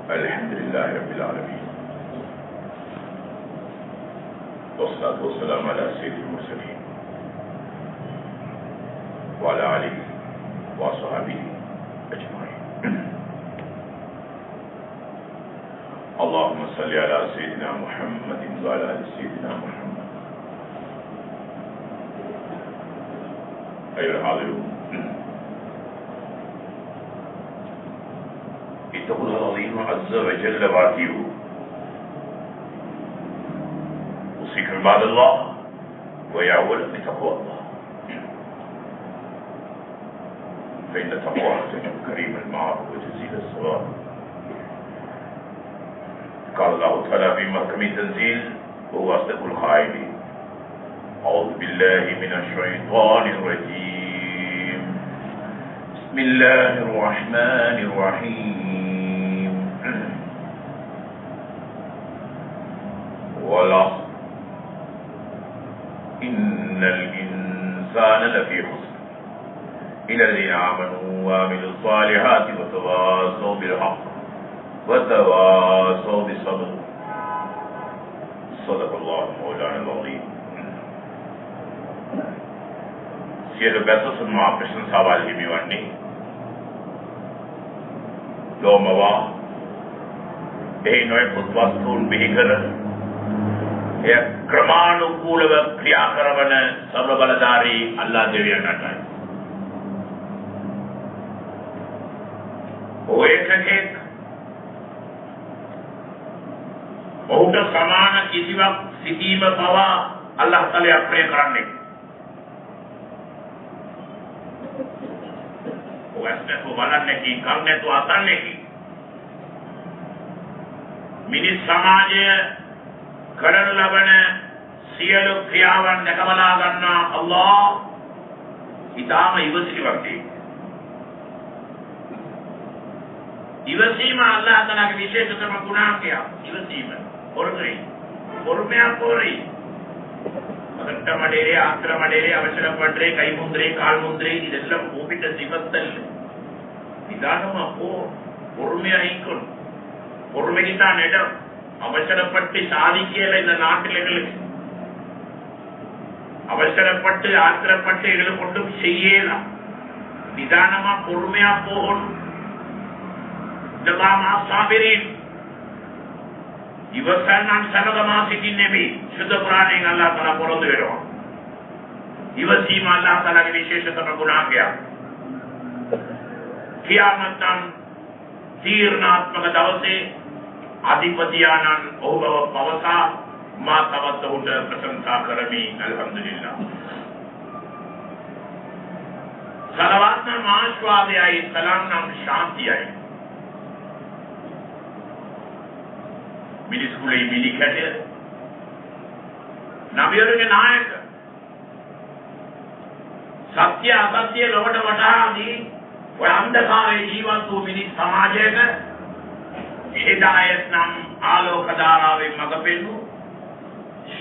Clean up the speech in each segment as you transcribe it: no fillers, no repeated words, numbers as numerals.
अल्हम्दुलिल्लाहि रब्बिल आलमीन वस्सलातु वस्सलामु अला सय्यिदिल मुरसलीन व अला आलिहि व अस्हाबिहि अजमाइन। अल्लाहुम्मा सल्लि अला सय्यिदिना मुहम्मदिन व अला आलि सय्यिदिना मुहम्मद। अय्युहल हाज़िरून, इत्तक़ुल्लाह अज़ीम अज़्ज़ व जल्ल वातिहू। उसीकुम इबादल्लाह व यअव्वलुकुम बितक़वाल्लाह फ़इन्न तक़वा तजूब करीमल मआब व जज़ीलस सवाब। क़ाल अल्लाहु तआला फ़ी महकमी तंज़ील व हुवा अस्दक़ुल क़ाइलीन। अऊज़ु बिल्लाहि मिनश शैतानिर रजीम। बिस्मिल्लाहिर रहमानिर रहीम। वल अस्र इन्नल इंसाना लफ़ी खुस्र इल्लल्लज़ीना आमनू व अमिलुस सालिहाति व तवासौ बिल हक़्क़ व तवासौ बिस्सब्र। सदक़ल्लाहु मौलाना अज़ीम। Sielo beso ma presenza valli mi vanni Lomava Noe Putwastun Bihikar ක්‍රමානුකූලව ක්‍රියා කරවන සර්ව බලධාරී අල්ලාහ් දෙවියන්ටයි. ඔය එකෙක් ඔහුට සමාන කිසිවක් සිටීම පවා අල්ලාහ් තාලා අප්‍රිය කරන්නේ. ඔයස්නතු බලන්නේ කි කන්නේ තු අතන්නේ කි. මිනිස් සමාජය කරන ලබන සියලු ක්‍රියාවන් දැකබලා ගන්නා අල්ලාහ් ඊටාම ඉවසිලිවත්. ඉවසීම අල්ලාහ් තාලාගේ විශේෂතම ගුණාංගය. ඉවසීම. பொறுமையா அதட்டமடையே ஆத்திரமடையே அவசரப்பட்டே கைமுந்திரே கால் முந்திரே இதெல்லாம் கூப்பிட்ட சிவத்தல் நிதானமா போ பொறுமையா ஈக்கணும். பொறுமைக்கு தான் இடம். அவசரப்பட்டு சாதிக்கல இந்த நாட்டில் எங்களுக்கு. அவசரப்பட்டு ஆத்திரப்பட்டு எங்களுக்கு ஒன்றும் செய்யலாம். நிதானமா பொறுமையா போகணும். இவர்கள் நான் சரதமா சிட்டினேபி சுத்த குரானை அல்லாஹ் தஆலா பொருந்து வருவான். இவசீமா அல்லாஹ் தஆலாගේ විශේෂතම ගුණාංගයක්. කියාමතන් තීර්ණාත්මක දවසේ අධිපතියාණන් ඔහුව පවසා මා තවත් ඔහුට ප්‍රශංසා කරමි. අල්හම්දුලිල්ලාහ්. සලවාත් නම් ආශ්වාදයයි සලාම් නම් ශාන්තියයි. මිනිස්කුලේ මිලිකැට නබියරුගේ නායක සත්‍ය අසත්‍ය ලොවට වටහාදී ඔය අන්ධකාරයේ ජීවත් වූ මිනිස් සමාජයක හිදායත් නම් ආලෝක ධාරාවෙන් මඟ පෙන්වූ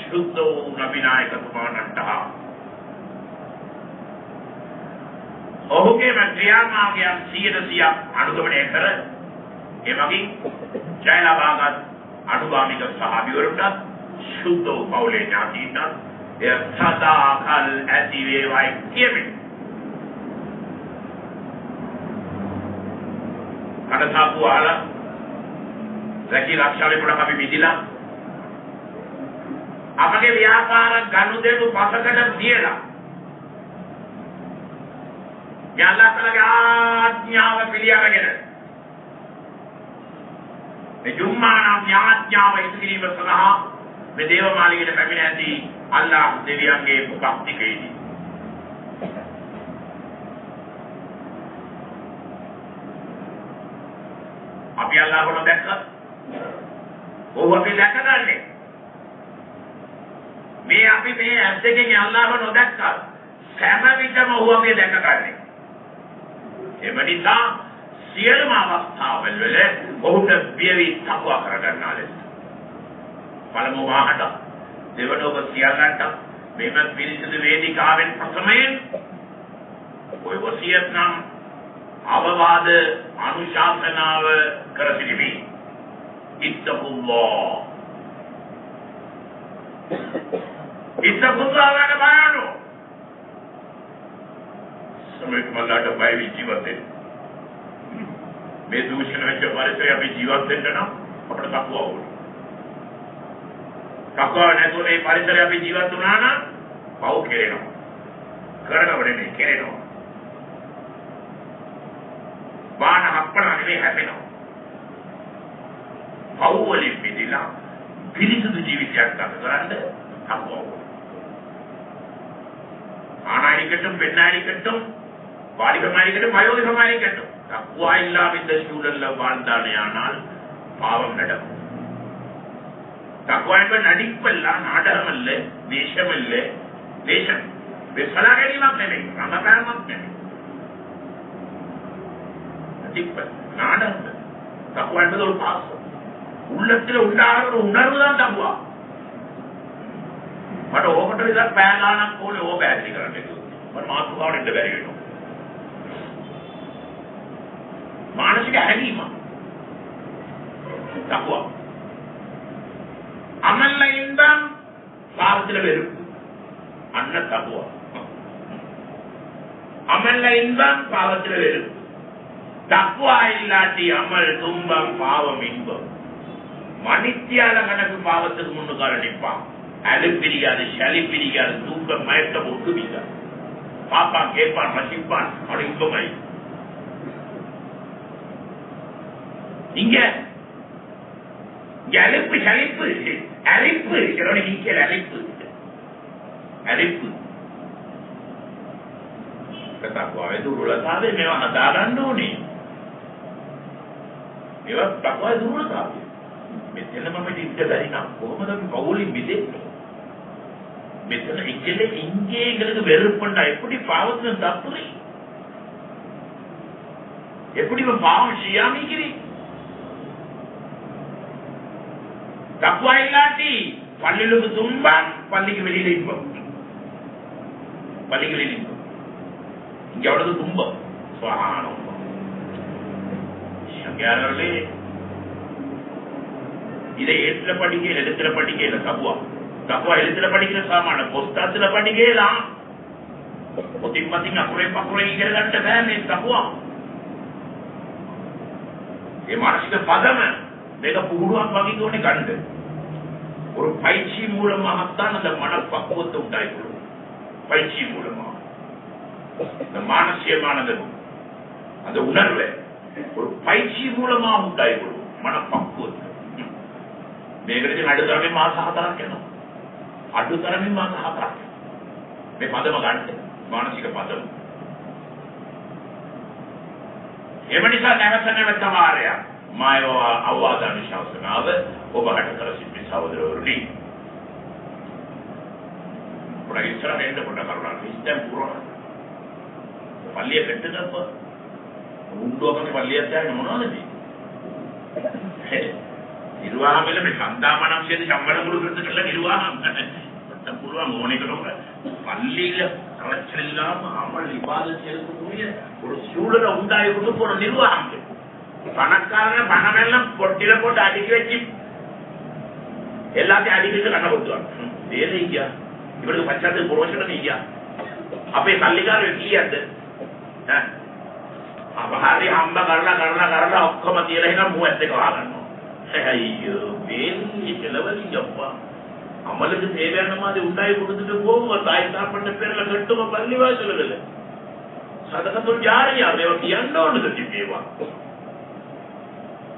සුද්ධ වූ නබි නායකතුමාණන්ට ඔහුගේ ක්‍රියාමාර්ගයන් 100% අනුගමනය කර එමගින් ජය ලබාගත් අනුගාමික සහාබිවරුන්ට සුද්ධ වූ පවුලේ ඥාතීන්ට එය සදාකල් ඇති වේවායි කියමින් කඩසාපු ආලා රැකී ආරක්ෂාවේ පොඩක් අපි මිදිලා අපගේ ව්‍යාපාර ගනුදෙනු පසකට තියලා යල්ලාහගේ ආඥාව පිළිඅරගෙන මේ ජුම්මානම් ඥාඥාව ඉදිරිව සඳහා මේ දේවමාලිගයට පැමිණ ඇති අල්ලාහ් දෙවියන්ගේ භක්තිකයේදී අපි අල්ලාහ් වල දැක්කත් ඔහු අපි දැකගන්නේ මේ අපි මේ ඇස් දෙකෙන් අල්ලාහ් වල නොදැක්කත් සෑම විටම ඔහු අපි දැකගන්නේ. ඒ නිසා සියලුම අවස්ථාවල වල ඔහුට බියවි තක්වා කරගන්නා ලෙස පළමු වාහට දෙවන ඔබ සියල්ලන්ට මෙම පිරිසිදු වේදිකාවෙන් ප්‍රථමයෙන් ඔය වසියත් නම් අවවාද අනුශාසනාව කර සිටිමි. ittaqullah. Ittaqullah වලට බලන්න. සමේක මල්ලාට බය වී ජීවත් වෙන්න. මේ දූෂණ වෙච්ච පරිසරය අපි ජීවත් වෙන්න නම් අපිට තකුව ඕනේ. තකුව නැතුව මේ පරිසරය අපි ජීවත් වුණා නම් පව් කෙරෙනවා. කරනව නෙමෙයි කෙරෙනවා. බාන හප්පන නෙමෙයි හැපෙනවා. පව් වලින් මිදලා පිරිසුදු ජීවිතයක් ගත කරන්න තකුව ඕනේ. ආනානිකටම වෙන්නානිකටම பாலிகமானிக்கட்டும் வயோதிகமானிக்கட்டும் தக்குவா இல்லாம இந்த சூழல்ல வாழ்ந்தானேயானால் பாவம் நடக்கும். தக்குவா என்பது நடிப்பல்ல, நாடகம் அல்ல, வேஷம் அல்ல. வேஷம் விசலாகடிமாக் நினைவு ரமகாரமாக் நினைவு நடிப்பல் நாடகம். தக்குவா என்பது ஒரு பாசம், உள்ளத்தில் உண்டாகிற ஒரு உணர்வு தான் தக்குவா. මට ඕකට විතර පෑ ගානක් ඕනේ ඕක ඇති කරන්න කිව්වා. මම මාතෘකාවට ඉන්න බැරි වෙනවා. මානසික හැඟීම. තකුවා. අමල්ල ඉඳන් පාවතිල වෙරුප්පු. අන්න තකුවා. අමල්ල ඉඳන් පාවතිල වෙරුප්පු. තකුවා ඉල්ලාටි අමල් තුම්බම් පාවම ඉන්බම්. මනිත්‍යාල කනක පාවතක මුන්න කරණිපා. அலுப்பிரியாது, சளி பிரியாது, தூக்கம் மயக்கம் ஒட்டுமிக்காது. பாப்பான் கேட்பான், ரசிப்பான், அவன் இன்பமாய். இங்க அலுப்பு சளிப்பு அரிப்பு நீக்கல் அரிப்பு අරිප්පු තක්වාවේ දුර්වලතාවය මේවා හදා ගන්න ඕනේ. මේවා තක්වාවේ දුර්වලතාවය. මෙතන මම ඉන්න බැරි නම් කොහොමද අපි පෞලි මිදෙන්නේ? මෙතන ඉච්චලේ ඉංගේ எங்களுக்கு வெறுப்புண்டா எப்படி பாவத்துல தப்புறீ? எப்படி பாவம் செய்யாமிக்கிறீ? தக்குவா இல்லாட்டி பள்ளிகளுக்கு துன்பம், பள்ளிக்கு வெளியில இன்பம். பள்ளிக்கு வெளியில இன்பம், இங்க அவ்வளவு துன்பம். சுகானம் சங்கியாரர்களே, இதை எழுத்துல படிக்க எழுத்துல படிக்கல. தக்குவா தக்குவா எழுத்துல படிக்கிற சாமான புஸ்தகத்துல படிக்கலாம். பொத்தின் பத்திங்க அக்குறை பக்குறைங்கிறத வேலை தக்குவா. ඒ මානසික පදම මේක පුහුණුවක් වගේ තෝනේ ගන්න. ஒரு பயிற்சி மூலமாகத்தான் அந்த மனப்பக்குவத்தை உண்டாயிக்கொள்ளும். பயிற்சி மூலமாக இந்த மானசியமானது அந்த உணர்வை ஒரு பயிற்சி மூலமாக உண்டாயிக்கொள்ளும். மனப்பக்குவத்தை මේකට අඩුතරමින් මාස 4ක් යනවා. අඩුතරමින් මාස 4ක් මේ පදම ගන්න මානසික පදම. එම නිසා නැවත වාරයක් මායව අවවාදන ශාසනාව ඔබට කර සිටින සහෝදරවරුනි, පොඩි ඉස්සරහින් පොඩ කරුණා ඉස්තම් පුරන පල්ලිය කැටදප්ප උන්ඩෝකනේ පල්ලියක් දැන් මොනවද මේ නිර්වාහම වල මේ සම්දාමනම් කියන සම්බල මුළු කරද කියලා නිර්වාහම නැත්තම් පුළුවන් මොනිකරොම பள்ளியில கலச்செல்லாம் அமல் இபாதத் செய்யக்கூடிய ஒரு சூழலை உண்டாயிருந்து போற நிர்வாகம். பணக்காரன் பணம் எல்லாம் பொட்டில போட்டு அடுக்கி வச்சு எல்லாத்தையும் அடுக்கி வச்சு கண்ண கொடுத்துவாங்க. வேலை இல்லையா இவருக்கு பச்சாத்து புரோஷனம் இல்லையா? அப்ப தள்ளிக்காரன் இல்லையாது அப்படி அம்ப கரலா கரலா கரலா ஒக்கம தீரா மூவத்துக்கு வாங்கணும். ஐயோ வேலை செலவழிங்கப்பா. அமலுக்கு தேவையான மாதிரி உண்டாய் கொடுத்துட்டு போவோம். தாய் சாப்பிட்ட பேர்ல கட்டுமா பள்ளி வாசல்கள் சதகத்துள் யாரையா எண்டோன்னு கட்டி தேவா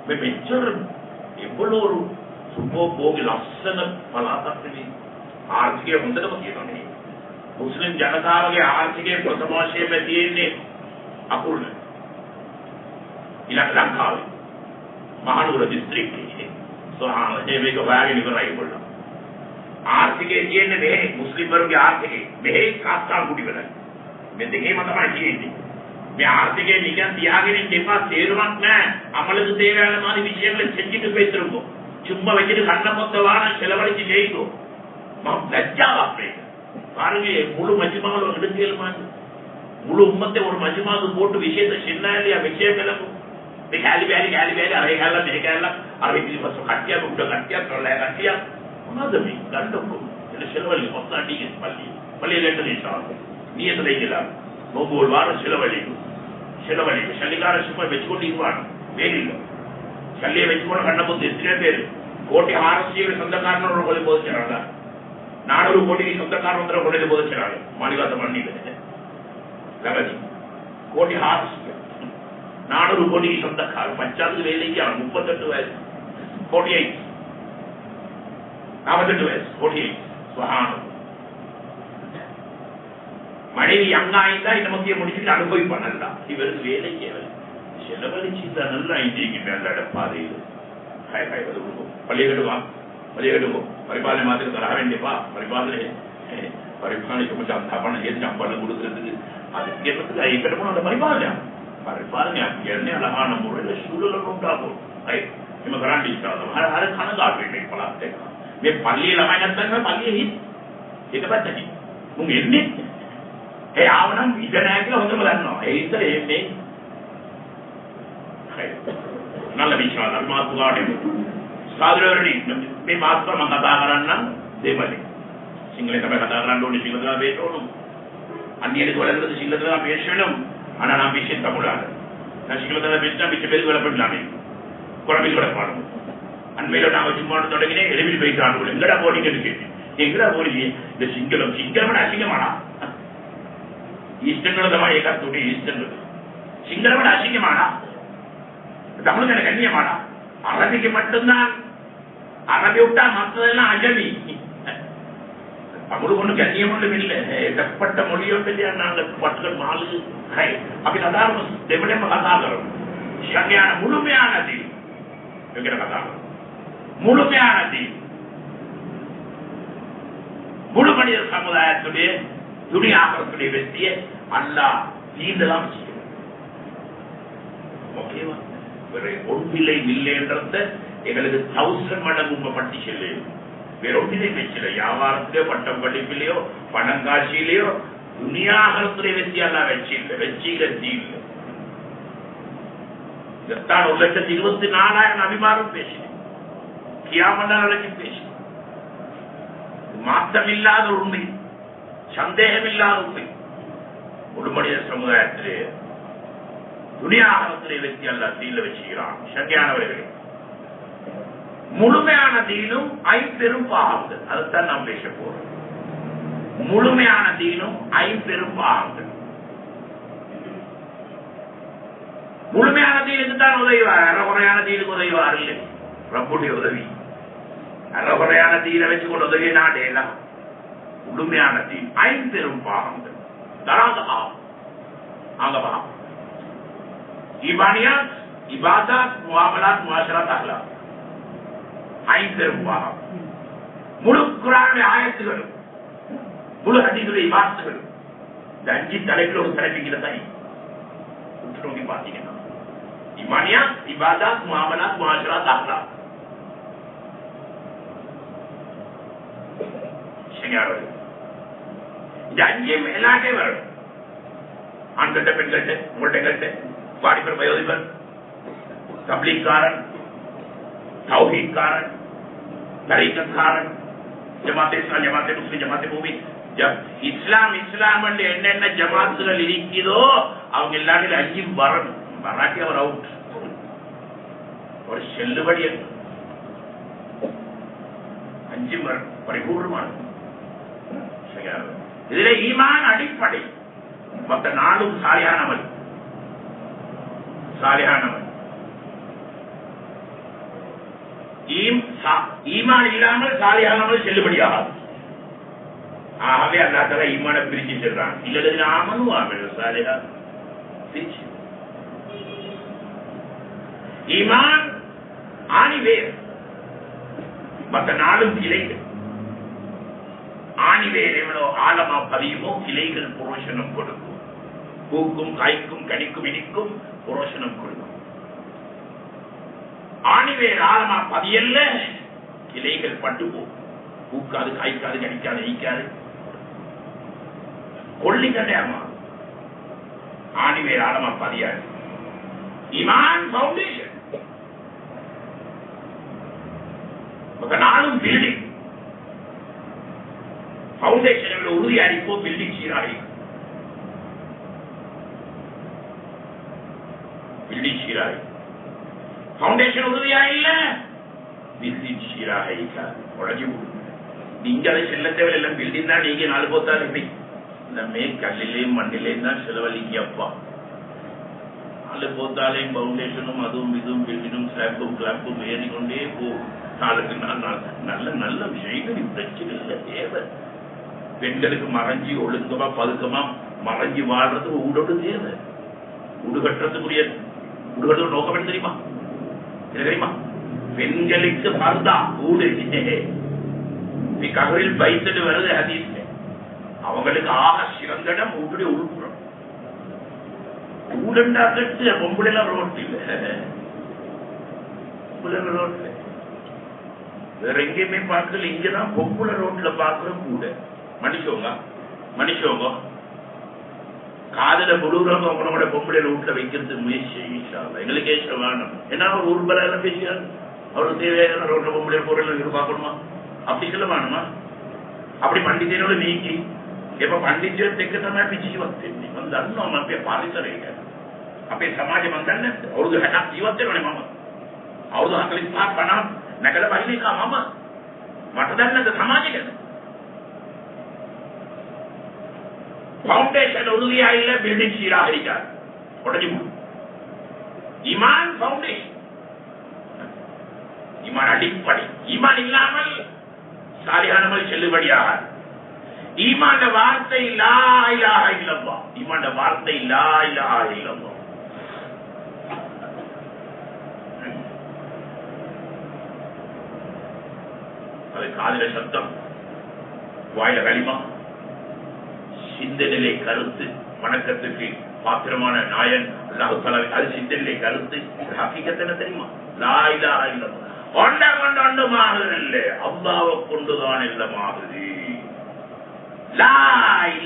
මෙච්චර එவ்வளவு ஒரு සුභෝගී ලස්සන පළාතක් ආර්ථිකය හොඳටම තියෙනවා. මුස්ලිම් ජනතාවගේ ආර්ථිකයේ ප්‍රථම වශයෙන්ම තියෙන්නේ අකුරුල. ඊළඟ ලංකාවේ මහනුවර දිස්ත්‍රික්කයේ සෝහානේ මේක වාගේ ඉවරයි කොල්ල. ආර්ථිකයේ කියන්නේ මේ මුස්ලිම් වරුන්ගේ ආර්ථිකය මේ කාස්තා කුඩි වෙලයි. මේ දෙකේම තමයි තියෙන්නේ. මේ ආර්ථිකයේ නිකන් තියාගෙන ඉඳපා තේරුමක් නැහැ. අමලක தேவையான மாதிரி விஷயங்களை செஞ்சுட்டு போயிட்டுருக்கோம். சும்மா வச்சுட்டு கண்ண மொத்த வாரம் செலவழிச்சு ஜெயிக்கும். லஜ்ஜாவாப்பே பாருங்க, முழு மஜ்மாவில் எடுக்கலுமா? முழு உம்மத்தை ஒரு மஜ்மாவுக்கு போட்டு விஷயத்தை சின்ன இல்லையா விஷயம் கிளம்பும். කැලි බැලි අර ඒකල්ලා මේ කැලලා අර ඉතිපස්ස කට්ටිය උඩ කට්ටිය තොල්ලා කට්ටිය මොනවද මේ ගන්නකො එල සෙලවලි ඔක්කාටි ඉස්පල්ලි පල්ලිලෙන්ද දේශා නියත දෙයිලා මොබෝල් වාර සෙලවලි ශල්ලිකාර සුප වෙච්කොටි ඉවන වේලිල ශල්ලිය වෙච්කොන කන්නපොත් ඉස්තිරේ තේර ಕೋಟಿ 600 சொந்தக்காரனோட கொலை போதுச்சாங்க 400 கோடி சொந்தக்காரனோட கொலை போதுச்சாங்க மாநிலத்த மண்ணில லகதி கோடி 400 கோடி சொந்தக்கார பஞ்சாயத்து வேலைக்கு 38 வயசு 48 48 வயசு 48 சுபஹானல்லாஹ் மனைவி அங்காயிந்தா இந்த மத்திய முடிச்சுட்டு அனுபவிப்பானல்ல இவருக்கு வேலைக்கு செலவழிச்சு நல்லா இன்றைக்கு மேலாட பாதையில் ஹாய் ஹாய் வந்து பள்ளிகட்டுவா பரிபாலனை மாதிரி தர வேண்டியப்பா பரிபாலனைக்கு கொஞ்சம் அந்த பணம் ஏற்றி பணம் கொடுக்கறதுக்கு அதுக்கு என்னத்துக்கு ஐக்கிட்டமும் அந்த பரிபாலனை என்ன அழகான முறையில் சூழல் உண்டாகும் இவங்க கராண்டிச்சாலும் அது கணக்காட்டு பலாத்தை මේ පල්ලියේ ළමයි නැත්නම් පල්ලියේ හිත් ඒක පැත්තකින් මුන් එන්නේ ඒ ආවනම් ඉඳ නැහැ කියලා හොඳම දන්නවා ඒ ඉතින් එන්නේ நல்ல விஷயம் மாத்துகாடு சாதுரவரணி මේ මාත්‍ර මම කතා කරන්නම් දෙමළේ සිංහලෙන් තමයි කතා කරන්න ඕනේ සිංහලදා බේට ඕන අන්‍යයට වලකට සිංහලදා බේස් වෙනම් අනනම් විශේෂ තමුලාද நான் සිංහලදා බේට නම් පිට බෙල් වල පොඩ්ඩලානේ කොරමිල් වල පාඩම அண்மையில நாங்க சும்மா தொடங்கினே எளிமையில் போயிட்டாங்க எங்கடா போனீங்கன்னு கேட்டு எங்கடா போனீங்க இந்த சிங்களம் அசிங்கமானா ஈஸ்டர்தான் ஏகாத்துடைய ஈஸ்டர் சிங்களம் அசிங்கமானா தமிழ் எனக்கு கண்ணியமானா அரபிக்கு மட்டும்தான் அரபி விட்டா மற்றதெல்லாம் அஜமி தமிழ் ஒண்ணு கண்ணியம் ஒன்றும் இல்லை எதப்பட்ட மொழி ஒன்று இல்லையா நாங்கள் பட்டுகள் மாலு அப்படி கதாரம் தெவிடம கதாகரம் சரியான முழுமையானது என்கிற கதாகரம் முழுமையானது முழு மனித சமுதாயத்துடைய துணியாகத்துடைய வெற்றியை அல்லாஹ் நீண்டலாம் செய்யும் ஓகேவா வேற ஒன்றில்லை இல்லைன்றத எங்களுக்கு 1000 மடங்கு பட்டி செல்லு வேற ஒன்றிலே வெச்சில வியாபாரத்திலே பட்டம் படிப்பிலையோ பணம் காட்சியிலையோ துணியாகத்துடைய வெற்றி எல்லாம் வெச்சில தீல் இதைத்தான் 1,24,000 அபிமானம் பேசினேன் பேசி மாற்றமில்லாத உண்மை சந்தேகமில்லாத உண்மை ஒரு மனித சமுதாயத்திலே துணியாகத்திலே வெற்றி அல்ல தீல வச்சுக்கிறான் சங்கையானவர்களே முழுமையான தீனும் ஐம்பெரும் பாகங்கள் அதுதான் நாம் பேச போறோம் முழுமையான தீனும் ஐம்பெரும் பாகங்கள் முழுமையான தீனுக்கு தான் உதவிவார் அறகுறையான தீனுக்கு உதவிவார் இல்லை ரப்புடைய உதவி அறகுறையான தீரை வச்சு கொண்டு உதவி நாடேலாம் முழுமையான தீ ஐம்பெரும் பாகங்கள் தராங்க அங்க பாகம் ஈமானியாத் இபாதத் முஆமலாத் முஆஷராத் அஹ்லாக் ஐம்பெரும் பாகம் முழு குர்ஆனுடைய ஆயத்துகள் முழு ஹதீஸுடைய இபாதத்துகள் இந்த 5 தலைப்பில் ஒரு தலைப்பில் தான் உற்றுநோக்கி பார்த்தீங்கன்னா ஈமானியாத் இபாதத் முஆமலாத் முஆஷராத் அஹ்லாக் இந்த 5 எல்லாட்டே வரும் ஆண்கிட்ட பெண்கிட்ட உங்கள்கிட்ட வாலிபர் வயோதிபர் தப்லீக்காரன் தௌஹீத்காரன் தரீகத்காரன் ஜமாத்தே இஸ்லாம் ஜமாத்தே முஸ்லிம் ஜமாத்தே மூமின் இஸ்லாம் என்னென்ன ஜமாத்துகள் இருக்குதோ அவங்க எல்லாரும் 5 வரணும் வராட்டி அவர் அவுட் ஒரு செல்லுபடி 5 வரணும் பரிபூர்ணமான இதுல ஈமான் அடிப்படை மற்ற நாளும் சாலியானவன் ஈமான் இல்லாமல் சாலியானவன் செல்லுபடியாகாது ஆகவே அல்லாஹ் தஆலா ஈமான பிரிச்சு சொல்றான் இல்லல்லதீன ஆமனு வஅமிலு ஸாலிஹாத் பிரிச்சு ஈமான் ஆணிவேர் மற்ற நாளும் கிளைகள் ஆணிவேர் எவ்வளவு ஆழமா பதியுமோ கிளைகள் புரோஷனம் கொடுக்கும் பூக்கும் காய்க்கும் கனிக்கும் இனிக்கும் புரோஷனம் கொடுக்கும் ஆணிவேர் ஆழமா பதியல்ல கிளைகள் பட்டு போகும் பூக்காது காய்க்காது கனிக்காது இனிக்காது கொள்ளி கட்டையாமா ஆணிவேர் ஆழமா பதியாது ईमान फाउंडेशन நாளும் பில்டிங் பவுண்டேஷன் உறுதியா இருக்கோ பில்டிங் சீராகி பில்டிங் சீராகி பவுண்டேஷன் உறுதியா இல்ல பில்டிங் சீராகி உடஞ்சி நீங்க அதை செல்ல தேவையில்லை பில்டிங் தான் நீங்க நாலு போத்தா எப்படி நம்ம கல்லிலேயும் மண்ணிலேயும் தான் செலவழிக்கப்பா நாலு போத்தாலையும் பவுண்டேஷனும் அதுவும் இதுவும் பில்டிங்கும் ஸ்லாப்பும் கிளாப்பும் ஏறிக்கொண்டே போகும் நாளுக்கு நாள் நல்ல நல்ல விஷயங்கள் பிரச்சனை இல்லை தேவை பெண்களுக்கு மறைஞ்சி ஒழுங்கமா பதுக்கமா மறைஞ்சி வாழ்றது ஊடோடு தேவை ஊடு கட்டுறதுக்குரிய ஊடு கட்டுற நோக்கம் என்ன தெரியுமா தெரியுமா பெண்களுக்கு பர்தா ஊடு ககரில் பைத்தது வருது ஹதீஸ்ல அவங்களுக்கு ஆக சிறந்த இடம் ஊட்டுடைய உறுப்புறம் ஊடண்டா கட்டு பொம்புல ரோட்டு இல்ல ரோட்ல வேற எங்கேயுமே பார்க்கல இங்கதான் பொம்புல ரோட்ல பார்க்கிற கூட மனுஷவங்க காதல முழுவதும் அவங்களோட பொம்பளை ரோட்ல வைக்கிறது முயற்சி எங்களுக்கு வேணும் ஏன்னா அவர் ஊர்பல எல்லாம் பேசுகிறார் அவருக்கு தேவையான ரோட்ல பொம்பளை பொருள் பார்க்கணுமா அப்படி சொல்ல வேணுமா அப்படி பண்டிகையோட நீக்கி எப்ப பண்டிகை ತೆಕ್ಕತನ ಬಿಚ್ಚಿ ಹೋಗ್ತೀನಿ ಒಂದು ಅನ್ನು ಮತ್ತೆ ಪಾಲಿಸರೇ අපේ සමාජෙ මන් දන්නේ අවුරුදු 60ක් ජීවත් වෙනවනේ මම අවුරුදු 45ක් 50ක් නැගලා බහින එක මම මට දන්නේ සමාජෙ ගැන फाउंडेशन उरुलिया இல்ல பில்டிங் சீராகிட்டா உடனே ஈமான் ஃபவுண்டேஷன் ஈமான் அடிப்படை ஈமான் இல்லாமல் சாலிஹானமல் செல்லுபடியாக ஈமான் வார்த்தை லா இலாஹ இல்லல்லாஹ் ஈமான் வார்த்தை லா இலாஹ இல்லல்லாஹ் அது காதில சத்தம் வாயில களிமா சிந்தனிலே கருத்து வணக்கத்துக்கு பாத்திரமான நாயன் அல்லாஹ் தஆலா அது சிந்தனிலே கருத்து ஹகீகத் என்ன தெரியுமா லா இலாஹ இல்லல்லாஹ் ஒன்று மாறுதில்லை அல்லாஹ்வை கொண்டுதான் இல்ல மாறுதி லா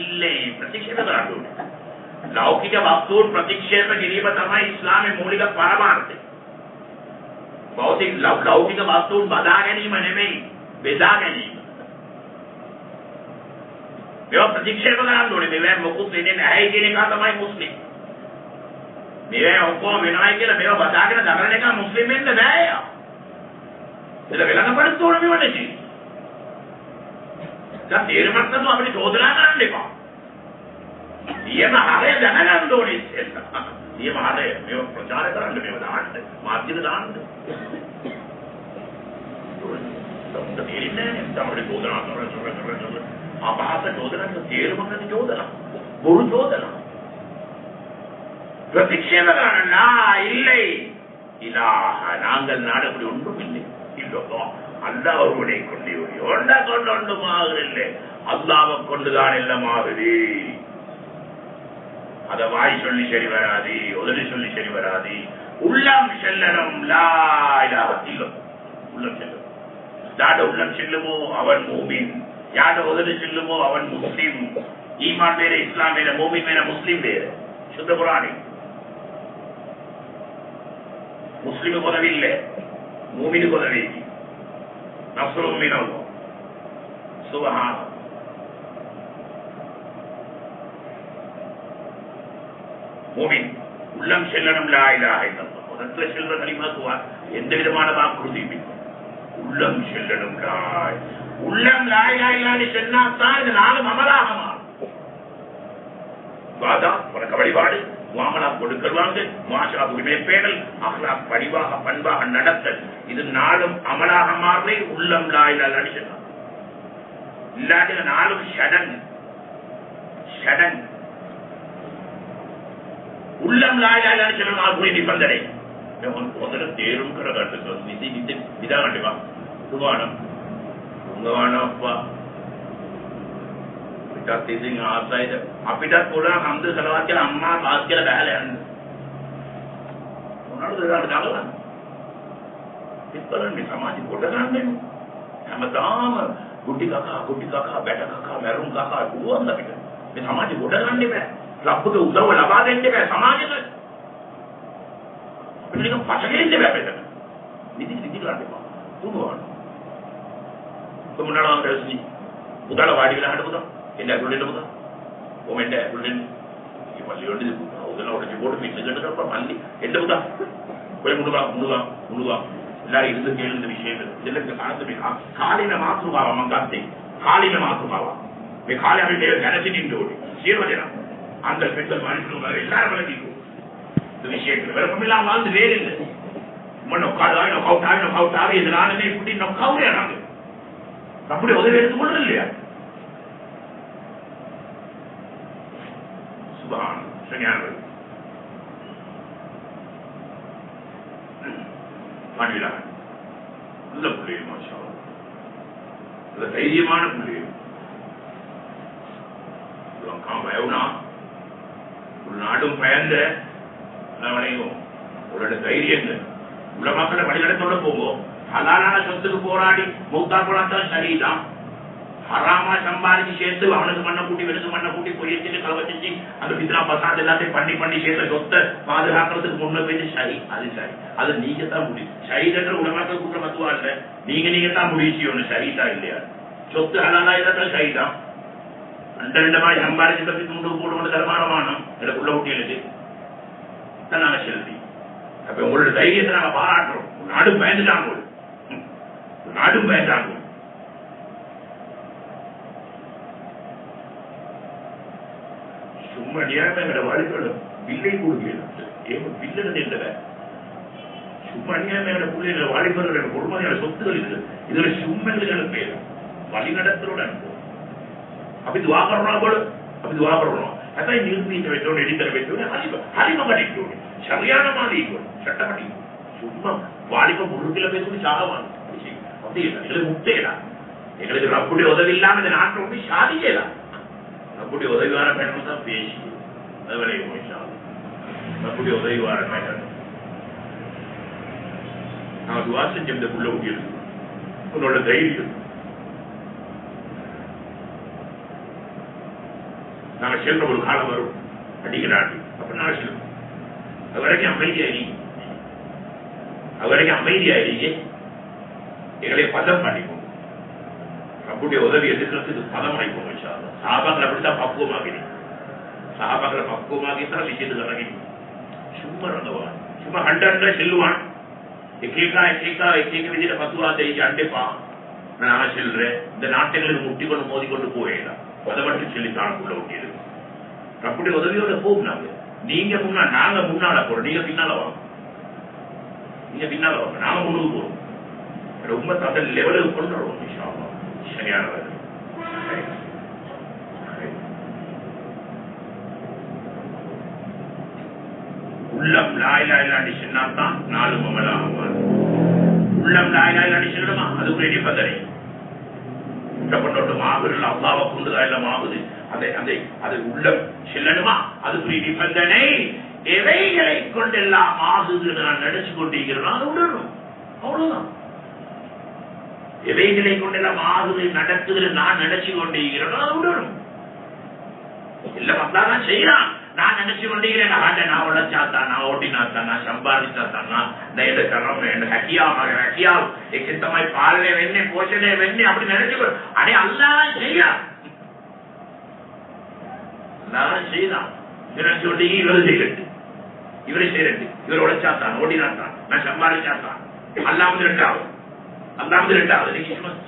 இல்லை ප්‍රතික්ෂේප ලෞකික වස්තුන් ප්‍රතික්ෂේප කිරීම තමයි ඉස්ලාමයේ මූලික පරමාර්ථය. භෞතික ලෞකික වස්තුන් බදා ගැනීම නෙමෙයි බෙදා ගැනීම. මේවා ප්‍රතික්ෂේප කරන්න ඕනේ. මේවා මොකුත් වෙන්නේ නැහැ කියන එක තමයි මුස්ලිම්. මේවා ඔක්කොම වෙනවයි කියලා මේවා බදාගෙන දරන එක මුස්ලිම් වෙන්න බෑ. ඒක වෙලකපඩත් ඕනේ මේවට. දැන් තේරුමක් නැතුව අපිට චෝදනා කරන්න එපා. ඊයම හරය දැනගන්න ඕනේ ඉතින්. ඊයම හරය මේව ප්‍රචාර කරන්න මේව දාන්න. මාධ්‍යෙට දාන්න. ඒක තේරෙන්නේ නැහැ. චෝදනා කරලා අපහාස චෝදනාට තේරුමක් නැති චෝදනා. බොරු චෝදනා. ප්‍රතික්ෂේප කරන්න இல்லை. இலாஹ நாங்கள் நாடப்படி ஒன்றும் இல்லை. இல்லோ அல்லாஹ் ஒருவனை கொண்டு ஒன்றா கொண்டு ஒன்றுமாகவில்லை அல்லாஹ்வை கொண்டுதான் இல்லமாகுது. அத வாய் சொல்லி சரி வராது, உதவி சொல்லி சரி வராது. உள்ளம் செல்லணும் லா இலாஹ இல்லல்லாஹ். உள்ளம் செல்லும். யாட உள்ளம் செல்லுமோ அவன் மூமின், யாட உதவி செல்லுமோ அவன் முஸ்லிம். ஈமான் வேற, இஸ்லாம் வேற, மூமின் வேற, முஸ்லிம் வேற. சுத்த குர்ஆனி முஸ்லிமுக்கு உதவி இல்லை, மூமினுக்கு உதவி. நஸ்ரும் மினல்லாஹ். சுப்ஹானல்லாஹ். மூமின் உள்ளம் செல்லணும் லா இலாஹ இல்லல்லாஹ். முதல்ல செல்ற கலிமாத்துவா எந்த விதமான வாக்குறுதியும் இல்லை. உள்ளம் செல்லணும் உள்ளம் லா இலாஹ இல்லல்லாஹ் சொன்னாதான் இது நாளும் அமலாக மாறும். வாதா உனக்கு வழிபாடு, முஆமலா கொடுக்கல் வாங்க, முஆஷரா உரிமை பேணல், அஹ்லாக் பணிவாக பண்பாக நடத்தல், இது நாளும் அமலாக மாறவே உள்ளம் லா இலாஹ இல்லல்லாஹ் சொன்னார். இல்லாத நாளும் ஷடன் ஷடன் உள்ளம் லா இலாஹ இல்லல்லாஹ் சொல்லணும். ஆகுதி நிபந்தனை முதல்ல தேரும் கரகாட்டுக்கு நிதி இதா கண்டிப்பா சுகானம் உங்கவானப்பா ඉතින් ආසයිද අපිටත් පුළුවන් හම්ද සලවත් කියලා අම්මා පාස් කියලා බහලා යන්න. මොනවද ඒකට දාගන්න? ඉතින් මේ සමාජي කොට ගන්නනේ. හැමදාම කුටි කකා බැට කකා මරුන් කකා දුවන්න අපිට. මේ සමාජي කොට ගන්න බෑ. රබ්බුගේ උදව්ව ලබා දෙන්න බෑ සමාජෙට. මේක පසකෙන්නේ අපිට. විදි කරන්න තුමුවන. තුමුනනවා දැසි. උදාල වාඩි වෙලා හඩ පුතා. එන්න ඇතුළට පුතා. කොමෙන්ට් ඇතුළට මේ පල්ලිවලදී පුතා. උදේලා උඩ කිබෝඩ් පිට ගන්න කරපුවා මල්ලි. එන්න පුතා. ඔය මුදුවා. எல்லாரும் இருந்து கேளுந்த விஷயங்கள் இதற்கு காலத்து காலையில மாத்துருக்காவா மங்காத்தே காலையில மாத்துருக்காவா காலையில கனச்சி நின்று சீர்வஜனம் அந்த பெண்கள் மனுஷன் எல்லாரும் விளக்கிக்கும் இந்த விஷயங்கள் விருப்பமில்லாம வாழ்ந்து வேறு இல்லை நொக்காவுட்டாவே இதனாலே இப்படி நொக்காவே நாங்க அப்படி உதவி எடுத்துக்கொள்றது இல்லையா சுபான் சரியான மாட்டிவிடாங்க நல்ல பிள்ளைகள் மாஷா நல்ல தைரியமான பிள்ளைகள் பயம்னா ஒரு நாடும் பயந்த வளையும் ஒரு தைரியங்கள் உள்ள மக்களை வழிநடத்தோட போவோம் ஹலாலான சொத்துக்கு போராடி மூத்தா போனாத்தான் சரிதான் ஹராமா சம்பாதிச்சு சேர்த்து அவனுக்கு மண்ணை கூட்டி வெளுக்கு மண்ணை கூட்டி பொய்யச்சு கலவச்சு அந்த பித்ரா பசாத் எல்லாத்தையும் பண்ணி சேர்த்த சொத்தை பாதுகாக்கிறதுக்கு முன்ன போயிட்டு சரி அது நீங்க தான் முடியும் சரிதன்ற உலமாக்கள் கூட்ட மத்துவா இல்ல நீங்க தான் முடிச்சு ஒண்ணு சரிதான் இல்லையா சொத்து ஹலாலா இல்லாதான் சரிதான் ரெண்டு மாதிரி சம்பாதிச்சு தப்பி முன்னுக்கு போடுவோம் தரமானமானம் எனக்கு உள்ள ஊட்டியலுக்கு தான் நாங்க செலுத்தி அப்ப உங்களோட தைரியத்தை நாங்க பாராட்டுறோம் நாடும் பயந்தாங்க சும்மா நியாயமே வாழ்க்கை பில்லை கொடுக்க பில்லு இல்லை சும்மா நியாயமே பிள்ளைகளை வாலிபர்கள் குடும்பங்கள சொத்துகள் இருக்குது இதுல சும்மைகளுக்கு பேர் வழிநடத்தலோட அனுப்புவோம் அப்படி துவாபரணும் அதான் நிறுத்தி வைத்தோடு எடித்தர வைத்தோடு ஹரிம கட்டிட்டோடு சரியான மாதிரி சட்டப்படி சும்மா வாலிப முழுக்கில பேசி சாகவான் அப்படி இல்லை எங்களுக்கு முட்டையடா எங்களுக்கு ரப்புடைய உதவி இல்லாம இந்த நாட்டை வந்து சாதிக்கலாம் ரப்புடைய உதவிவார பயணம் தான் பேசி அதுவரை ரப்புடைய உதவிவார பயணம் நான் துவா செஞ்சதுக்குள்ள ஊட்டியது உன்னோட தைரியம் நாங்க செல்ற ஒரு காலம் வரும் அடிக்கிறாங்க அப்ப நாங்க செல்வோம் அது வரைக்கும் அமைதியாயிருக்கே எங்களை பதம் பண்ணிப்போம் ரப்புடைய உதவி எதிர்க்கிறதுக்கு பதம் அடைப்போம் சாபாக்களை அப்படித்தான் பக்குவமாகித்தான் விஷயத்துக்கு இறங்கி சும்மா இறங்குவான் சும்மா ஹண்டர்ல செல்லுவான் விஜய பத்துவா தெரிஞ்சு அண்டைப்பா நான் செல்றேன் இந்த நாட்டைகளுக்கு முட்டி கொண்டு மோதி கொண்டு போயிடலாம் அதை மட்டும் சொல்லி தானுக்குள்ள ஊட்டியது ரப்புடைய உதவியோட போகும் நீங்க நாங்க முன்னால போறோம் நீங்க பின்னால வாங்க நாங்க முன்னுக்கு போறோம் ரொம்ப அந்த லெவலுக்கு கொண்டு வருவோம் சரியானவர் உள்ளம் லாயிலாயிலாண்டி சொன்னாத்தான் 4 மமலாகுவார் உள்ளம் லாயிலாயிலாண்டி சொல்லணுமா அதுக்கு ரெடி பதறி கொண்டோட்டும் ஆகுது அல்லாவை கொண்டுதான் எல்லாம் ஆகுது அது உள்ளம் செல்லணுமா அதுக்குரிய நிபந்தனை எவைகளை கொண்டெல்லாம் ஆகுது நான் நினைச்சு கொண்டிருக்கிறேன் அது விடணும் அவ்வளவுதான் எவைகளை கொண்டெல்லாம் ஆகுது நடக்குது நான் நினைச்சு கொண்டிருக்கிறேன் அது விடணும் எல்லாம் வந்தாதான் செய்யறான் நான் நினைச்சு கொண்டிருக்கிறேன் நான் உழைச்சாத்தான் நான் ஓட்டினாத்தான் நான் சம்பாதிச்சாத்தான் சித்தமாய் பாலனை வெண்ணே போஷனே வெண்ணே அப்படி நினைச்சு அடே அல்லாதான் செய்யறான் நினைச்சு கொண்டு இவரு செய்யறது இவரை செய்யறது இவர் உழைச்சாத்தான் ஓட்டினாத்தான் நான் சம்பாதிச்சாத்தான் அல்லாமது ரெண்டாவது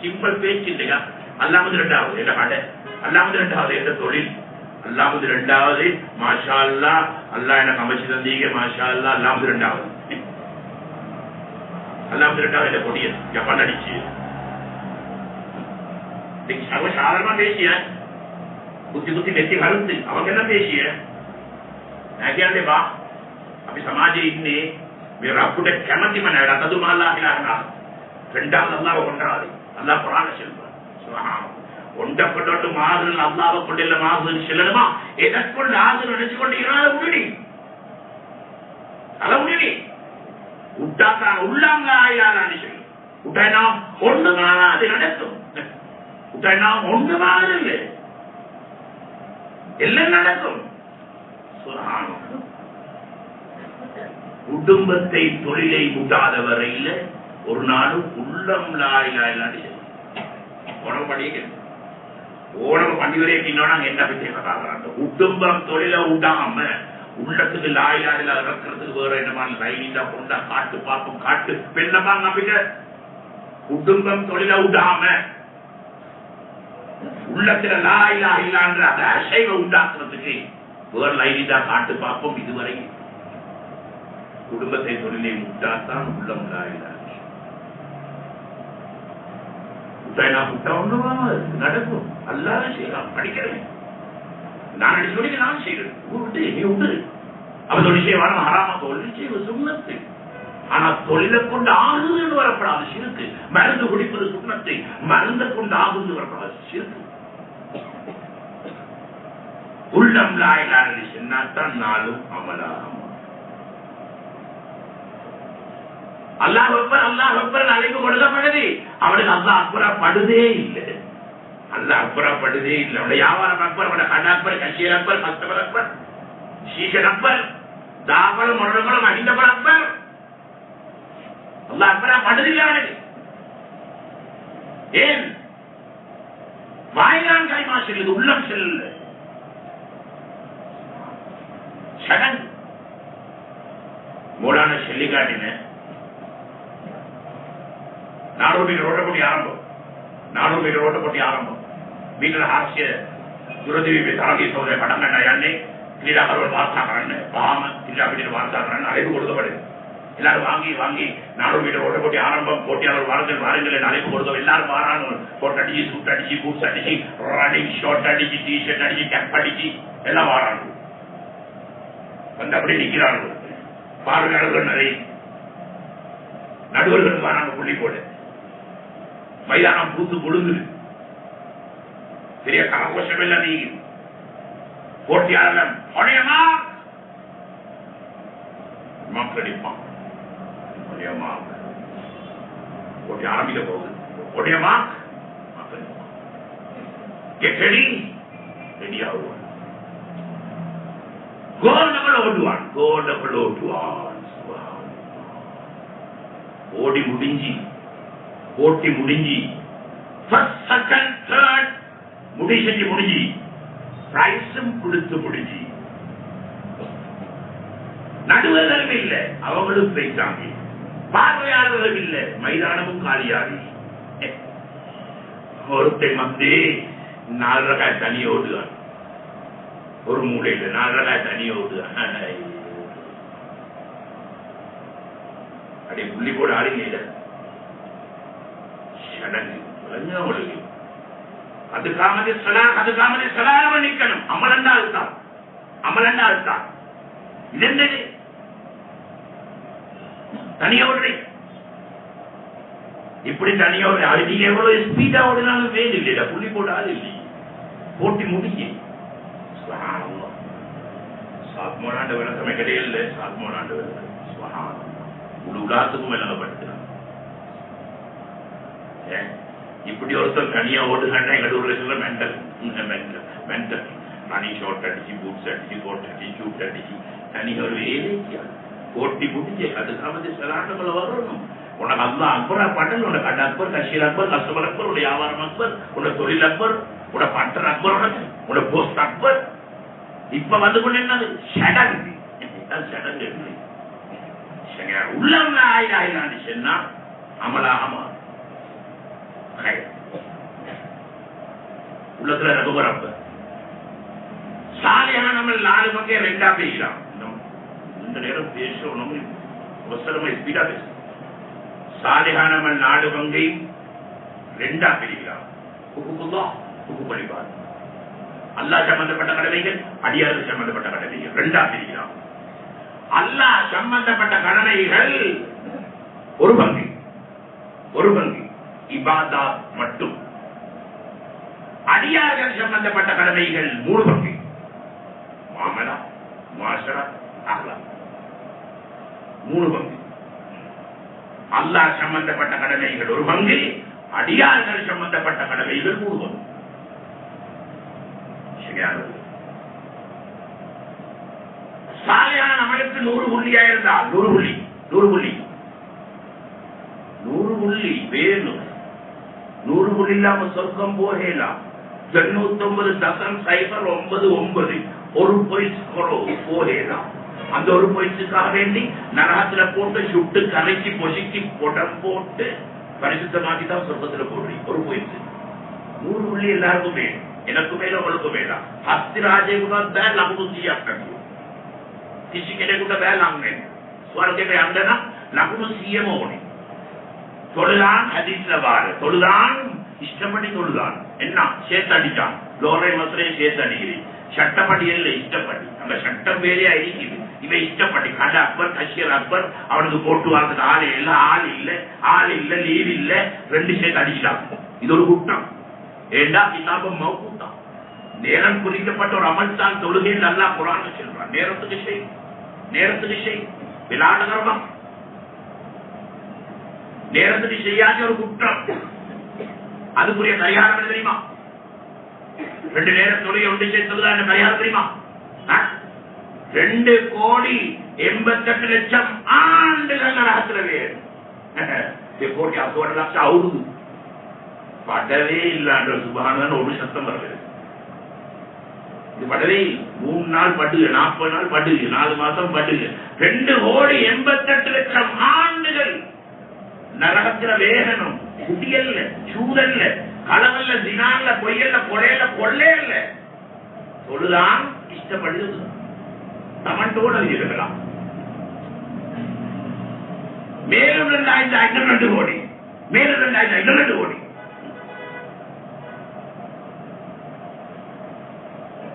சிம்பிள் பேச்சு இல்லையா அல்லாமது ரெண்டாவது என்ன கடை அல்லாமது ரெண்டாவது என்ற தொழில் அல்லாமது ரெண்டாவது மாஷா அல்லா அல்லா எனக்கு அமைச்சு தந்தீங்க மாஷா அல்லா அல்லாமது ரெண்டாவது என்ன கொடிய ஜப்பான் அடிச்சு சர்வசாதாரணமா பேசிய குத்தி நெத்தி கருத்து அவங்க என்ன பேசிய நான் பா அப்படி சமாஜ இன்னே మీరు అప్పుడే క్షమతిమన్నాడు అతదు మాల్లాగా రెండాவது అల్లాహ్ கொண்டாது அல்லாஹ் குர்ஆன்ல சொல்றான் சுப்ஹான் ஒண்டப்பட்டோட்டு மாதிரி அல்லாஹ் கொண்டில்ல மாதிரி சொல்லணுமா எதற்குள்ள ஆசை நினைச்சு கொண்டிருக்கிறான் அதை முடிடி விட்டாத்தான் உள்ளாங்க ஆயிரான்னு சொல்லி விட்டா ஒண்ணுதான் அது நடக்கும் விட்டா ஒண்ணு மாதிரி இல்லை எல்லாம் நடக்கும் குடும்பத்தை தொழிலை விடாத வரையில ஒரு நாளும் உள்ளம் லாயிலாடி உணவு பண்ணிக்க ஓணம் பண்டிகை நாங்க என்ன பேசுறாங்க குடும்பம் தொழில விடாம உள்ளத்துக்கு லாயிலாயில இறக்கிறதுக்கு வேற என்னமா லைனில கொண்டா காட்டு பாப்போம் காட்டு பெண்ணமா நம்பிக்க குடும்பம் தொழில விடாம உள்ளத்துல லாயிலா இல்லான்ற அந்த அசைவை உண்டாக்குறதுக்கு வேற லைனில காட்டு பாப்போம் இதுவரை குடும்பத்தை தொழிலை விட்டாத்தான் உள்ளம் லாயிலா நடக்கும் எல்லாரும் செய்யலாம் படிக்கிறேன் நான் சொல்லி நான் செய்யறேன் விட்டு நீ விட்டு அவன் தொழில் செய்வான ஹராமா தொழில் செய்வ சுண்ணத்து ஆனா தொழிலை கொண்டு ஆகுதுன்னு வரப்படாது சிறுக்கு மருந்து குடிப்பது சுண்ணத்தை மருந்தை கொண்டு ஆகுது வரப்படாது சிறுக்கு உள்ளம் லாயிலானது சொன்னாத்தான் நாளும் அமலாகும் அல்லாஹ் அக்பர் அல்லாஹ் அக்பர் அழைப்பு கொடுக்கப்படுது அவனுக்கு அல்லாஹ் அக்பரா படுதே இல்லை அல்லாஹ் அக்பரா படுதே இல்லை அவனுடைய வியாபாரம் அக்பர் அவனோட கண் அக்பர் கஷீர் அக்பர் கஸ்டமர் அக்பர் சீசன் அக்பர் தாபலம் முரடபலம் அகிந்தபர் அக்பர் அல்லாஹ் அக்பரா படுதில்லை அவனுக்கு ஏன் வாய்தான் கைமா செல்லுது உள்ளம் செல்ல சடன் மூலான சொல்லி காட்டின 400 மீட்டர் ஓட்டப்போட்டி ஆரம்பம் 400 மீட்டர் ஓட்டப்போட்டி ஆரம்பம் மீटर हास्य दुरदेवी बेतागी सौदे पटंगण्ड यानी क्रीडाकारों वार्ता करने बाम क्रीडापीठिल वार्ता करने अழைப்பு கொடுக்கப்படும் எல்லாரும் வாங்கி வாங்கி 400 மீட்டர் ஓட்டப்போட்டி ஆரம்பம் போட்டியாளர் வாருங்கள் அழைப்பு கொடுத்தோம் எல்லாரும் வாராங்க கோட் அடிச்சு சூட் அடிச்சு பூட்ஸ் அடிச்சு ரன்னிங் ஷார்ட் அடிச்சு டி-ஷர்ட் அடிச்சு கேப் அடிச்சு எல்லாம் வாராங்க வந்து அப்படியே நிக்கிறாங்க பார்வையாளர்கள் நிறைய நடுவர்கள் வராங்க புள்ளி போடு மைதானம் பூத்து கொழுங்குது பெரிய கரகோஷம் எல்லாம் நீங்க போட்டியாளர் மக்களிப்பான் போட்டி ஆரம்பிக்க போகுது ஒடியமா கெட்டடி ரெடியாகுவான் கோடபல் ஓட்டுவான் ஓடி முடிஞ்சி போட்டி முடிஞ்சி ஃபர்ஸ்ட் செகண்ட் தேர்ட் முடி செஞ்சு முடிஞ்சி பிரைஸும் கொடுத்து முடிஞ்சி நடுவர்கள் இல்ல அவங்களும் பேசாங்க பார்வையாளர்கள் இல்ல மைதானமும் காலியாகி ஒருத்தர் வந்து 4 ரகாய் தனியை ஓடுவான் ஒரு மூலையில் 4 ரகாய் தனியை ஓடுவான் அப்படி புள்ளி போட ஆடுங்க சடங்கு அதுக்காமதே சலாம நிக்கணும் அமலண்டா இருக்கா இதென்னது தனியா ஓடுறீ இப்படி தனியா ஓடு நீங்க எவ்வளவு ஸ்பீடா ஓடினாலும் வேலை இல்லையா புள்ளி போட ஆள் இல்லை போட்டி முடிஞ்சு சாத்மோனாண்டு விளக்கமே கிடையாது சாத்மோனாண்டு விளக்கம் முழு உலாத்துக்கும் விளங்கப்படுத்துறான் இப்படி ஒருத்தர் தனியா ஓடுங்கன்னா எங்க ஊர்ல சொல்ல மென்டல் தனி ஷார்ட் அடிச்சு பூட்ஸ் அடிச்சு கோட் அடிச்சு ஷூட் அடிச்சு தனியா ஒரு வேலைக்கு போட்டி முடிஞ்சு அதுக்காக சிலாட்டங்களை வரணும் உனக்கு அல்லா அக்பரா பட்டன் உனக்கு கண்ட அக்பர் கஷீர் அக்பர் கஸ்டமர் அக்பர் உடைய வியாபாரம் அக்பர் உடைய தொழில் அக்பர் உடைய பட்டன் அக்பர் உடைய போஸ்ட் அக்பர் இப்ப வந்து கொண்டு என்னது சடங்கு சடங்கு உள்ளம் ஆயிரான்னு சொன்னா அமலாகமா உள்ளத்துல ரகுபரப்ப சாலையான நம்ம 4 பக்கம் 2 பேசலாம் இந்த நேரம் பேசணும் அவசரமா ஸ்பீடா பேச சாலையான நம்ம 4 பங்கையும் 2 பிரிக்கலாம் உப்பு பழிபார் அல்லாஹ் சம்பந்தப்பட்ட கடமைகள் அடியாருக்கு சம்பந்தப்பட்ட கடமைகள் 2 பிரிக்கலாம் அல்லாஹ் சம்பந்தப்பட்ட கடமைகள் ஒரு பங்கு இபாதா மட்டும் அடியார்கள் சம்பந்தப்பட்ட கடமைகள் 3 பங்கு மாமலா மாஷரா அஹ்லாக் 3 பங்கு அல்லாஹ் சம்பந்தப்பட்ட கடமைகள் ஒரு பங்கு அடியார்கள் சம்பந்தப்பட்ட கடமைகள் 3 பங்கு சாலையான அமல் அவனுக்கு 100 புள்ளியா இருந்தால் 100 புள்ளி வேணும். 100 புள்ளி இல்லாம சொர்க்கம் போகலாம். 99.099 ஒரு பொய்ஸ் போகலாம். அந்த ஒரு பொய்ஸுக்காக வேண்டி நரகத்துல போட்டு சுட்டு கரைச்சி பொசுக்கி புடம் போட்டு பரிசுத்தமாக்கி தான் சொர்க்கத்துல போடுறீங்க. ஒரு பொய்ஸ் 100 புள்ளி எல்லாருக்கும் வேணும். எனக்கு மேல உங்களுக்கு வேண்டாம். हस्तिराजे गुना बैल लागू दिया करियो किसी के गुना बैल लांगने स्वर्ग के अंदर ना लागू सीएम होने தொழுதான் ஹதீஸ்ல வாரு. தொழுதான் இஷ்டப்படி தொழுதான். என்ன சேத்தடிச்சான் லோரை மசரே சேத்தடிக்கிறேன். சட்டப்படி இல்ல இஷ்டப்படி. அந்த சட்டம் வேலையா இருக்குது. இவன் இஷ்டப்படி கண்ட அக்பர் கஷீர் அக்பர் அவனுக்கு போட்டு வாரத்துக்கு ஆள் இல்ல லீவ் இல்ல 2 சேர்த்து அடிச்சிட்டான். இது ஒரு குற்றம். ஏண்டா கிதாபம் மௌகூதான். நேரம் குறிக்கப்பட்ட ஒரு அமல் தான் தொழுகையில் அல்லாஹ் குர்ஆன்ல சொல்றான். நேரத்துக்கு செய் விளையாடுகிறோமா? நேரத்துக்கு செய்யாத ஒரு குற்றம். அதுக்குரிய பரிகாரம் தெரியுமா? 2 நேரம் தொழுகை ஒன்று சேர்த்ததுதான் என்ன பரிகாரம் தெரியுமா? 2,88,00,000 ஆண்டுகள் நரகத்துல வேணும். கோடி 1 லட்சம் அவுடுது படவே இல்லான்ற சுபஹானல்லாஹ் ஒரு சத்தம் வருது. இது படவே 3 நாள் படுகு 40 நாள் படுகு 4 மாசம் படுகு 2,88,00,000 ஆண்டுகள் நரகத்துல வேகணும். குடியல்ல சூழல்ல களவல்ல தினால்ல பொய்யல்ல கொலையல்ல கொள்ளையல்ல தொழுதான் இஷ்டப்படுது. தமன்டோட இருக்கலாம். மேலும் 2,502 கோடி மேலும் 2,502 கோடி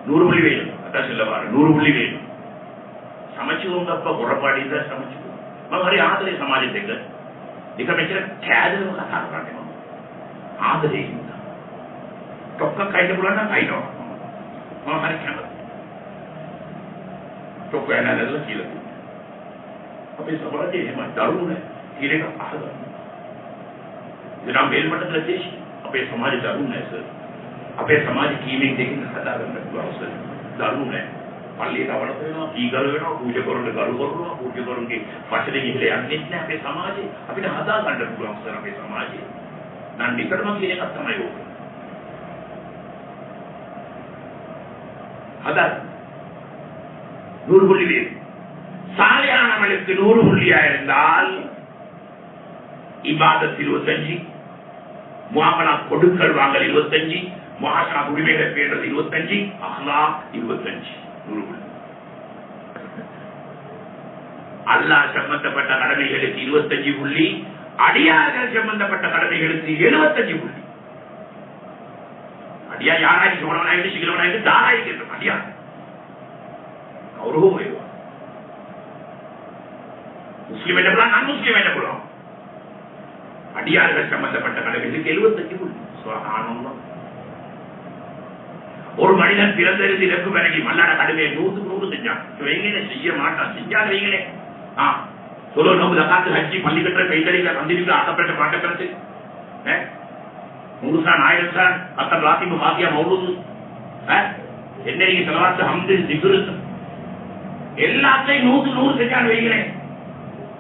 100 புள்ளி வேணும். அதான் சொல்லவாரு 100 புள்ளி வேணும். சமைச்சுக்கோங்கப்ப குறப்பாடி தான் சமைச்சுக்கோங்க. மகரி ஆதரே சமாளித்தேங்க இక මෙච්චර කෑදරම කතා කරන්නේ මම. ආදරේ හින්දා. ටොක්ක කයිද පුළුවන් නම් කයිනවා. මම හරි කැමතියි. ටොක්ක යනදලා කියලා. අපේ සමාජයේ එහෙම දරුණු කීරේක අහගන්න. ඉතින් මේල් මට්ටමේ දේශ අපේ සමාජයේ දරුණු නැහැ සර්. අපේ සමාජ කීමෙන් දෙකින් කතා කරන්න පුළුවන් සර්. දරුණු නැහැ. පල්ලියට අවලත වෙනවා, කීකරු වෙනවා, පූජා කරන්න ගරු කරනවා, පූජා කරුන්ගේ පස්සේ ගිහලා යන්නේ නැහැ අපේ සමාජේ. අපිට හදා ගන්න පුළුවන් සර් අපේ සමාජේ. නම් නිකටම කියන එකක් තමයි ඕක. හදා 100 புள்ளி வேணும். சாலியானவனுக்கு 100 புள்ளியா இருந்தால் இபாதத் 25, முஆமலா கொடுக்கல் வாங்கல் 25, முஆஷரா உரிமைகளை பேணுறது 25, அஹ்லாக் 25. அல்லாஹ் சம்பந்தப்பட்ட கடமைகளுக்கு 25 புள்ளி, அடியார்கள் சம்பந்தப்பட்ட கடமைகளுக்கு 75 புள்ளி. அடியா யாராய்ச்சி சோழவனாயிட்டு சிகிலவனாயிட்டு தாராய்க்கு அடியா கௌரவம் வருவார். முஸ்லிம் என்ன போலாம், நான் முஸ்லிம் என்ன போலாம். அடியார்கள் சம்பந்தப்பட்ட கடமைகளுக்கு 75 புள்ளி. சுபஹானல்லாஹ். ஒரு மனிதன் பிறந்திருந்து இறப்பு பிறகு மல்லாட கடுமையை 100க்கு 100 செஞ்சான். வைங்களே செய்ய மாட்டான். செஞ்சால் வைங்களே சொல்ல நம்ம காத்து ஹஜ்ஜி பள்ளி கட்டுற கைத்தறிகளை வந்திருக்க ஆட்டப்பட்ட பாட்டக்கிறது முழுசான் 1000 சான் அத்தம் ராத்திபு பாத்தியா மௌலூது என்ன நீங்க செலவாத்து ஹம்து திக்ரு எல்லாத்தையும் 100க்கு 100 செஞ்சான் வைங்களே.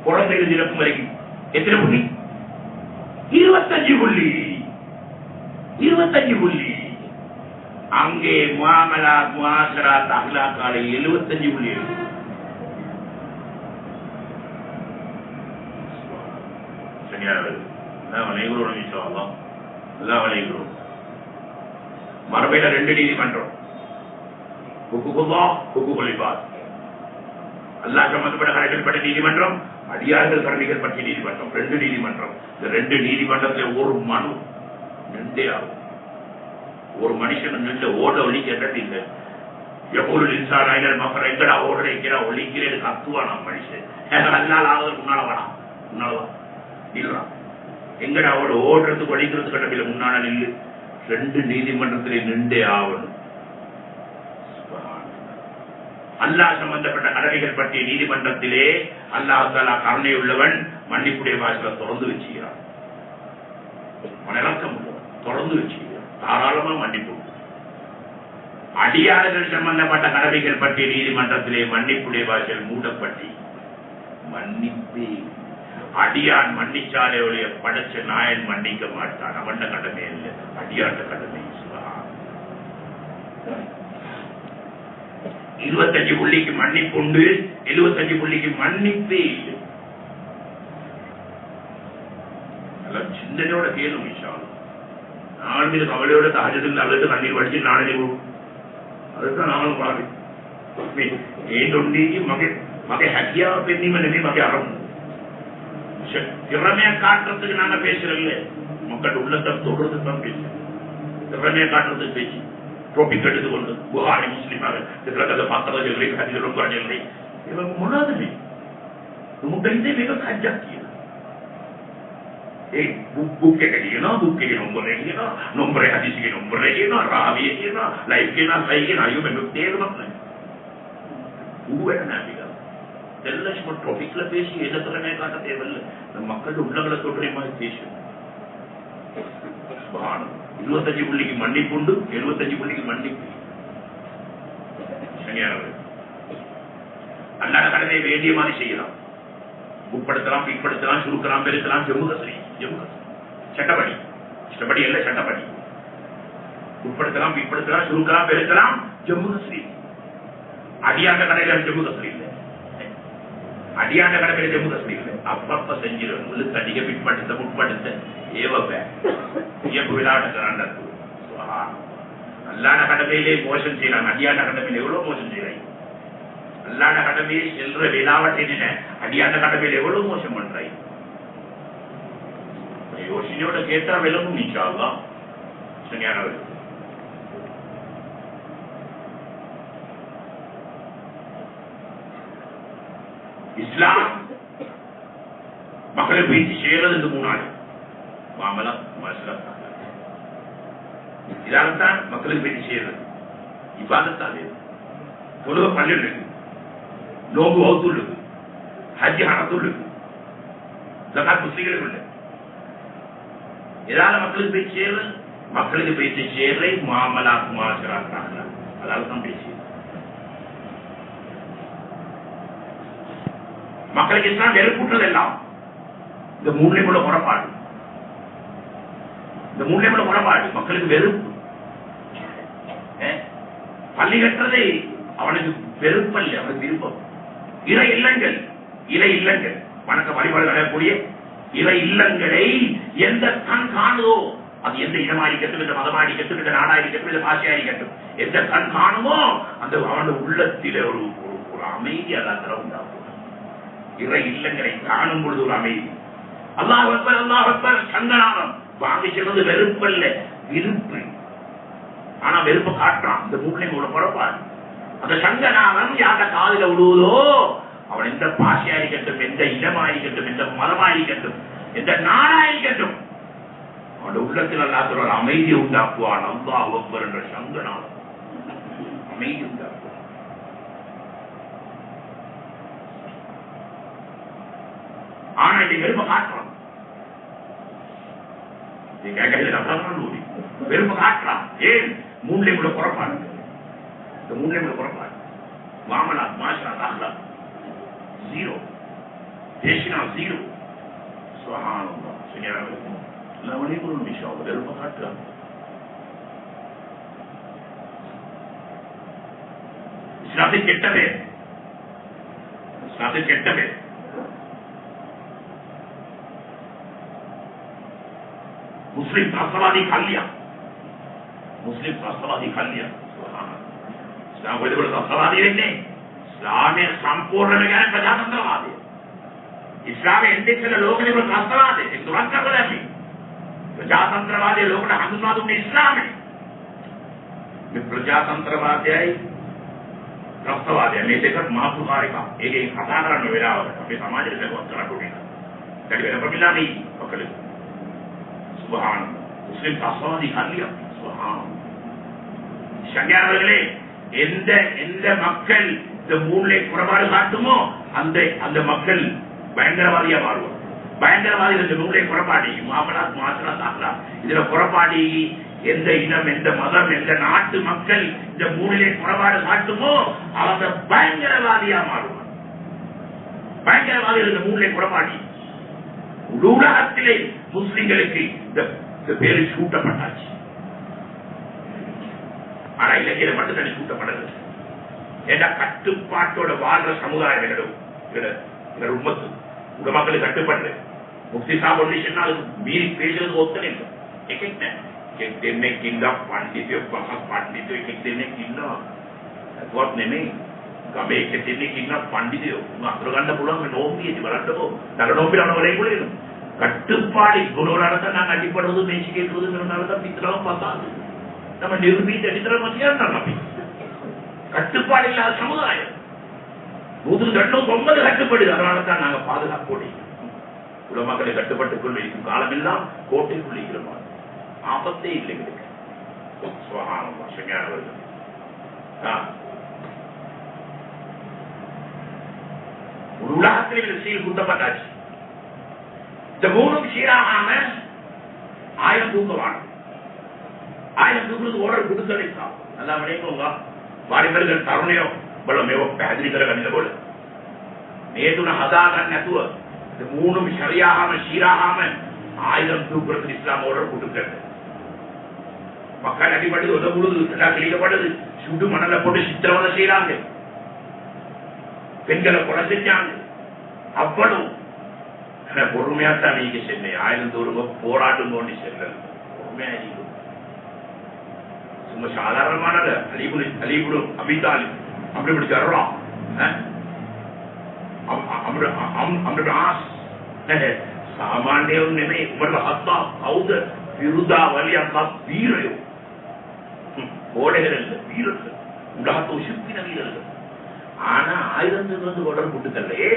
குழந்தைகள் இறப்பு வரைக்கும் எத்தனை புள்ளி? 25 புள்ளி. 25 புள்ளி. அங்கே முஆமலாத் முஆஷராத் அஹ்லாக்கால 75 புள்ளி இருக்கு. சரியா நான் வலைகுறோம் இன்ஷாஅல்லாஹ். அல்லாஹ் வலைகுறோம். மரபையில 2 நீதிமன்றம். ஹுக்குகுல்லாஹ் ஹுக்குகுல் இபாத். அல்லாஹ் சம்பந்தப்பட்ட கடமைகள் நீதிமன்றம், அடியார்கள் கடமைகள் பற்றிய நீதிமன்றம். 2 நீதிமன்றம். இந்த 2 நீதிமன்றத்தில் ஒரு மனு 2 ஆகும். ஒரு மனுஷன் நின்று ஓட ஒழிக்கிறது இல்லை. எப்பொருள் இன்சான் மகர எங்கடா ஓட வைக்கிறா ஒழிக்கிறேன்னு கத்துவான் நம்ம மனுஷன். அதனால ஆகுது முன்னாலவா இல்லா எங்கடா அவட ஓடுறதுக்கு ஒழிக்கிறது கடமையில முன்னால நில்லு. 2 நீதிமன்றத்திலே நின்றே ஆகணும். அல்லாஹ் சம்பந்தப்பட்ட கடமைகள் பற்றிய நீதிமன்றத்திலே அல்லாஹ் தஆலா கருணை உள்ளவன், மன்னிப்புடைய வாசலை திறந்து வச்சுக்கிறான். மனரக்கம் உள்ளவன் திறந்து வச்சுக்கிறான். தாராளமா மன்னிப்பு. அடியார்கள் சம்பந்தப்பட்ட கடமைகள் பற்றி நீதிமன்றத்திலே மன்னிப்புடைய வாசல் மூடப்பட்டி மன்னிப்பே அடியான் மன்னிச்சாலே ஒழிய படைச்ச நாயன் மன்னிக்க மாட்டான். அவன் கடமை இல்லை, அடியாண்ட கடமை. 25 புள்ளிக்கு மன்னிப்பு உண்டு, 75 புள்ளிக்கு மன்னிப்பே இல்லை. சிந்தனையோட கேள்வி விஷயம் நாள் மீது கவலையோட தாஜத்தில் அல்லது கண்ணீர் வடிச்சு நாளே அதுதான் நானும் பாரு ஏண்டொண்டி மகை ஹக்கியா பெண்ணிம நினை மகை அறம் திறமையா காட்டுறதுக்கு நாங்க பேசுறோம்ல, மக்கள் உள்ளத்தை தொடுறது தான் பேசுறோம். திறமையா காட்டுறதுக்கு பேச்சு ட்ரோபிக் எடுத்து கொண்டு புகாரி முஸ்லிமாக கதை பார்த்ததா சொல்லி கதை ரொம்ப சொல்லி இவங்க முன்னாதுமே முட்டை மிக கஞ்சாக்கியது. बुक के गिनो, बुक के नंबर गिनो, नंबर हदीस के नंबर गिनो, रावी गिनो, लाइफ के ना सही गिनो, आयु में तेल मत नहीं वो है ना बिगा तेल्लश मत टॉपिक ला पेशी ये तरह में काटा टेबल मक्कल उल्लंघन तोड़ने में पेश सुभान 25 புள்ளிக்கு மன்னிப்பு உண்டு, 75 புள்ளிக்கு மன்னிப்பு சரியானது. அல்லாஹ் கடனை வேண்டிய மாதிரி செய்யலாம், உட்படுத்தலாம், பிற்படுத்தலாம், சுருக்கலாம், பெருக்கலாம். ஜம்மு கஸ்ரீ சட்டப்படி சட்டப்படி அல்ல சட்டப்படி உட்படுத்தலாம், பிற்படுத்தலாம், சுருக்கலாம், பெருக்கலாம். ஜம்மு கஸ்ரீ அடியாண்ட கடையில ஜம்மு கஸ்ரீ இல்லை, அடியாண்ட கடையில ஜம்மு கஸ்ரீ இல்லை. அப்பப்ப செஞ்சிடும் உங்களுக்கு அதிக பிற்படுத்த முற்படுத்த ஏவப்ப விளையாட்டுக்கிறான். அல்லாத கடமையிலே மோசம் செய்யறாங்க, அடியாண்ட கடமையில எவ்வளவு மோசம் செய்யறாங்க. அல்லாத கடமையை செல்ற விழாவட்டை அடியாண்ட கடமையில எவ்வளவு மோசம் பண்றாங்க. யோசனையோட கேட்டா விளங்கும் இன்ஷா அல்லாஹ். சரியானவர் இஸ்லாம் மக்களை பேச்சு செய்யறது இந்த 3 நாள் மாமலா மசலா இதால்தான் மக்களுக்கு பேச்சு செய்யறது. இபாதத்தாலே தொழுக பள்ளியில் இருக்கு, நோம்பு வகுத்துள் இருக்கு, ஹஜ் ஹனத்துள் இருக்கு, ஜகாத் முஸ்லிம்களுக்கு இல்லை. இதால மக்களுக்கு பேச்சு செய்யறது, மக்களுக்கு பேச்சு செய்யறதை மாமலா மாசரா அதால தான் பேச்சு. மக்களுக்கு இஸ்லாம் வெறுப்பூட்டல் எல்லாம் இந்த 3 உள்ள புறப்பாடு, இந்த 3 உள்ள புறப்பாடு மக்களுக்கு வெறுப்பு. பள்ளி கட்டுறதை அவனுக்கு வெறுப்பல்ல, அவனுக்கு விருப்பம். இறை இல்லங்கள், இறை இல்லங்கள் வணக்க வழிபாடு நடக்கக்கூடிய இறை இல்லங்களை எந்த கண் காணுதோ, அது எந்த இடமாடிக்கட்டும், இந்த மதமாடிக்கட்டும், இந்த நாடாடிக்கட்டும், இந்த பாஷையாடிக்கட்டும், எந்த கண் காணுமோ அந்த அவனுடைய உள்ளத்திலே ஒரு அமைதி அல்லாஹ் உண்டாகும். இறை இல்லங்களை காணும் பொழுது ஒரு அமைதி. அல்லாஹ் அக்பர், அல்லாஹ் அக்பர் சங்கநாதம் வாங்கி செல்வது வெறுப்பல்ல, விருப்பு. ஆனா வெறுப்பு காட்டுறான் இந்த 3 புறப்பாடு. அந்த சங்கநாதம் யார காதில விடுவதோ அவன் எந்த பாஷையாடிக்கட்டும், எந்த இடமாடிக்கட்டும், எந்த மதமாடிக்கட்டும், எந்த நாடாடிக்கட்டும், அவனுடைய உள்ளத்தில் அல்லாஹ் ஒரு அமைதி உண்டாக்குவான். அல்லாஹ் அக்பர் என்ற சங்கநாதம் அமைதி உண்டாக்குவான். ஆனா இதை வெறுப்ப காட்டுறான், வெறுப்ப காட்டுறான். ஏன் 3 புறப்பாடு, இந்த 3 புறப்பாடு மாமலா மாஷா அஹ்லா 0 பேசினா 0 சுப்ஹானல்லாஹ். சரியான எல்லா வழிகளும் விஷயம் வெறுப்ப காட்டுறான். இஸ்லாத்தில் கெட்டவே, இஸ்லாத்தில் கெட்டவே मुस्लिम राष्ट्रवादी खा लिया, मुस्लिम राष्ट्रवादी खा लिया. इस्लाम कोई बड़ा राष्ट्रवादी नहीं, इस्लाम संपूर्ण में क्या है प्रजातंत्रवाद है. इस्लाम इंडिया के लोग ने बड़ा राष्ट्रवाद है, तुरंत कर रहे हैं प्रजातंत्रवादी लोग ने हंसवाद उन्हें इस्लाम है. प्रजातंत्रवाद है राष्ट्रवाद है. मैं देखकर महापुरुषारे का एक हजारा नवेरा अपने समाज में बहुत करा टूटेगा कभी वेरा मिला नहीं पकड़. சுபஹான் முஸ்லிம் ராஷ்டிரவாதி காலியா சுபஹான். சங்கையாளர்களே, எந்த எந்த மக்கள் இந்த 3 புறப்பாடு காட்டுமோ அந்த அந்த மக்கள் பயங்கரவாதியா மாறுவார். பயங்கரவாதி இந்த 3 புறப்பாடி மாமலா மாசலா சாக்கலா இதுல புறப்பாடி எந்த இனம், எந்த மதம், எந்த நாட்டு மக்கள் இந்த மூணிலே குறைபாடு காட்டுமோ அவங்க பயங்கரவாதியா மாறுவார். பயங்கரவாதிகள் இந்த மூணிலே குறைபாடி. உலகத்திலே முஸ்லிம்களுக்கு இந்த பேரு சூட்டப்பட்டாச்சு. ஆனா இலங்கையில மட்டும் தனி சூட்டப்படல. ஏன்னா கட்டுப்பாட்டோட வாழ்ற சமுதாயம் உம்மத்து உங்க மக்களுக்கு கட்டுப்பட்டு முக்தி சாப்பிட்டு சொன்னா அதுக்கு மீறி பேசுறது ஒத்தனை இல்லை. දෙන්නේ කින්දා පඬිතුයෝ පහක් පඬිතුයෝ එකෙක් දෙන්නේ ඉන්නවා. ඒකවත් නෙමෙයි. ගමේ එකෙක් දෙන්නේ ඉන්නවා පඬිතුයෝ. අතර ගන්න පුළුවන් මේ නෝම්බියේදී බලන්නකෝ. නර නෝම්බිලා නෝලේ කුලේ. கட்டுப்பாடு குணவரத்தை நாங்கள் அடிப்படுவது மேய்ச்சிக்கிறது நடந்தாலும் பித்தளவும் பார்த்தாது. நம்ம நிரூபித்த அடித்தளம் மத்தியான் கட்டுப்பாடு இல்லாத சமுதாயம் 109 கட்டுப்பாடு. அதனால தான் நாங்கள் பாதுகாப்போடு உலமக்களை கட்டுப்பட்டுக் கொண்டு இருக்கும் காலமெல்லாம் கோட்டைக்குள் இருக்கிறோம். ஆபத்தே இல்லை. உலகத்தில் சீல் குத்தப்பட்டாச்சு. இந்த மூணும் சீராகாம 1000 தூக்குவாங்க. 1000 தூக்குறது ஓடர் கொடுத்தடைத்தான். நல்லா விளைவுங்க வாலிபர்கள் தருணையோ பலமையோ පැහැදිලි කරගන්න ඕන. මේ තුන හදාගන්න නැතුව இந்த மூணும் சரியாகாம சீராகாம 1000 தூக்குறது இஸ்லாம் ஓடர் கொடுக்கிறது. மக்கள் அடிபடுது, உதவுடுது, கிழிக்கப்படுது, சுடு மணலை போட்டு சித்திரவதை செய்யறாங்க, பெண்களை கொலை செஞ்சாங்க. அவ்வளவு பொறுமையாத்தான் நீங்க சென்னை 1000 தூரம் போராட்டம் கொண்டு செல்ல பொறுமையா நீங்க சும்மா சாதாரணமானது அலிபுடும் அபிதாலி அப்படி இப்படி தரலாம். சாமானியம் நினை உமர் ஹத்தா கௌத விருதா வலியா வீரையோ கோடைகள் இல்லை, வீரர்கள் உலகத்தை உசுப்பின வீரர்கள். ஆனா 1000 தொடர் கூட்டுக்கல்லையே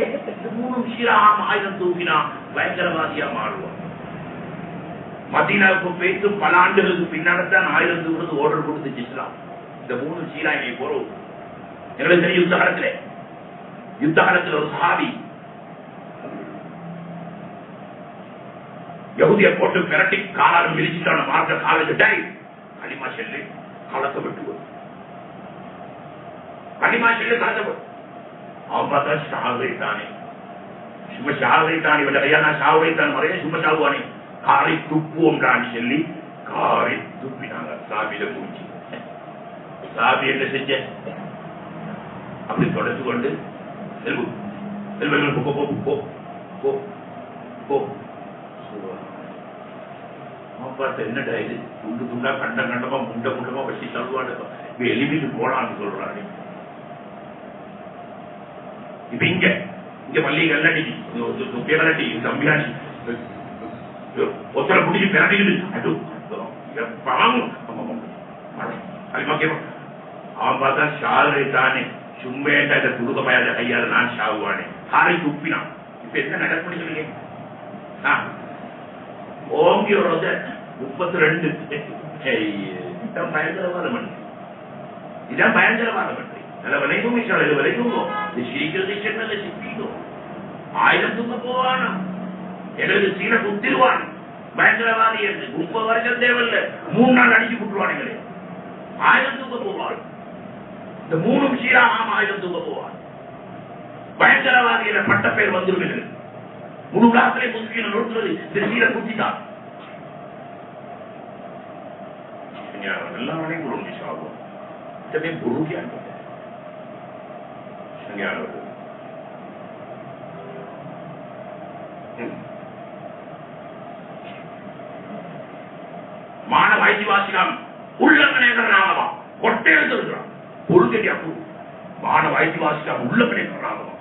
3 சீராம் 1000 தூக்கினா பயங்கரவாதியா மாறுவான். மதீனாவுக்கு போயிட்டு பல ஆண்டுகளுக்கு பின்னால்தான் 1000 தூக்குறது ஓர்டர் கொடுத்துச்சு இஸ்லாம். இந்த 3 சீரா இங்கே போறோம். எங்களுக்கு தெரியும் யுத்த காலத்தில் ஒரு சஹாபி யகுதிய போட்டு மிரட்டி காலாலும் மிதிச்சுட்டான மார்க்க காலேஜ் டை களிமா செல்லு காலத்தை விட்டு களிமா செல்லு காலத்தை விட்டு அவன் பார்த்தா ஷாவைத்தானே சும்மா ஷாவைத்தானே இவன் ஐயா ஷாவைத்தான் முறையே சும்மா ஷாவுவானே காரை துப்புவோம்டான்னு சொல்லி காரை துப்பினாங்க. சாபியில பூச்சி சாபி என்ன செஞ்ச அப்படி தொடர்ந்து கொண்டு செல்வு செல்வங்கள் போ போ போ போ போ பார்த்து என்னடா இது துண்டு துண்டா கண்ட கண்டமா முண்ட முண்டமா வச்சு தள்ளுவாடு எளிமைக்கு போலான்னு சொல்றாரு. இப்ப இங்க இங்க பள்ளி கல்லடி கல்லடி தம்பியாடி ஒத்தரை பிடிச்சி பிறடிக்குது அது அவன் பார்த்தா ஷாலை தானே சும்மேட்டா இதை துடுக்க பயாத கையால நான் ஷாவுவானே காரை துப்பினான். இப்ப என்ன நடக்குன்னு சொல்லுங்க ஓங்கி ஒரு 32 இதான் பயங்கரவாத மன்றி. இதான் பயங்கரவாத மன்றி. நல்ல விளைவும் இது விளைவும் இது சீக்கிரத்தை சென்னதை சிப்பிக்கும் 1000 தூக்க போவானா எனக்கு சீன குத்திருவான் பயங்கரவாதி என்று 30 வருஷம் தேவையில்லை 3 நாள் அடிச்சு விட்டுருவானுங்களே 1000 தூக்க போவான். இந்த 3 சீராகாம 1000 தூக்க போவான். பயங்கரவாதி என்ற பட்ட பேர் வந்துருவீர்கள். முழு உலகத்திலே முஸ்லீம்கள் நோட்டுறது இந்த சீரை குத்திதான் எல்லாமே குரு சாகும். இத்தனை குரு மாணவ ஐதிவாசிகம் உள்ளங்கனேகராகவா கொட்டை எழுதுகிறான் பொருள்கடியா மாணவ ஐதிவாசிகம் உள்ளங்கனேகராகவா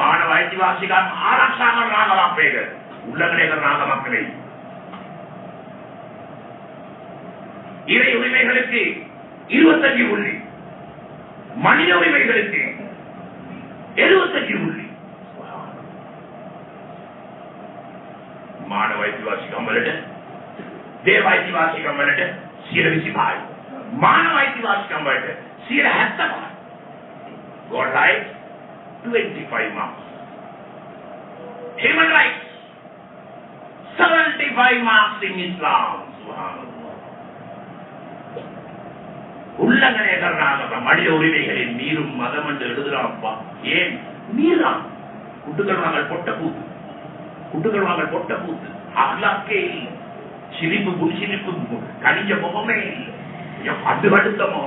மாணவ ஐதிவாசிகம் ஆரக்ஷாக ராகவா பேர் உள்ளங்கனேகர் ராக மக்களை இறை உரிமைகளுக்கு 25 புள்ளி, மனித உரிமைகளுக்கு 75 புள்ளி. मानव ऐतिहासिक अमलट देव ऐतिहासिक अमलट सिर विसिभाई मानव ऐतिहासिक अमलट सिर 70 God rights 25 marks, human rights 75 25 marks in Islam. Subhanallah. உள்ளங்கனே Karnataka மனித உரிமைகளின் மீறும் மதம் என்று எழுதுறாப்பா. ஏன் மீறான்? குட்டுக்கள் வாங்கல் பொட்ட பூத்து, குட்டுக்கள் வாங்கல் பொட்ட பூத்து, அகலாக்கே இல்லை, சிரிப்பு புன்சிரிப்பு கனிஞ்ச முகமே இல்லை, அது அடுத்தமோ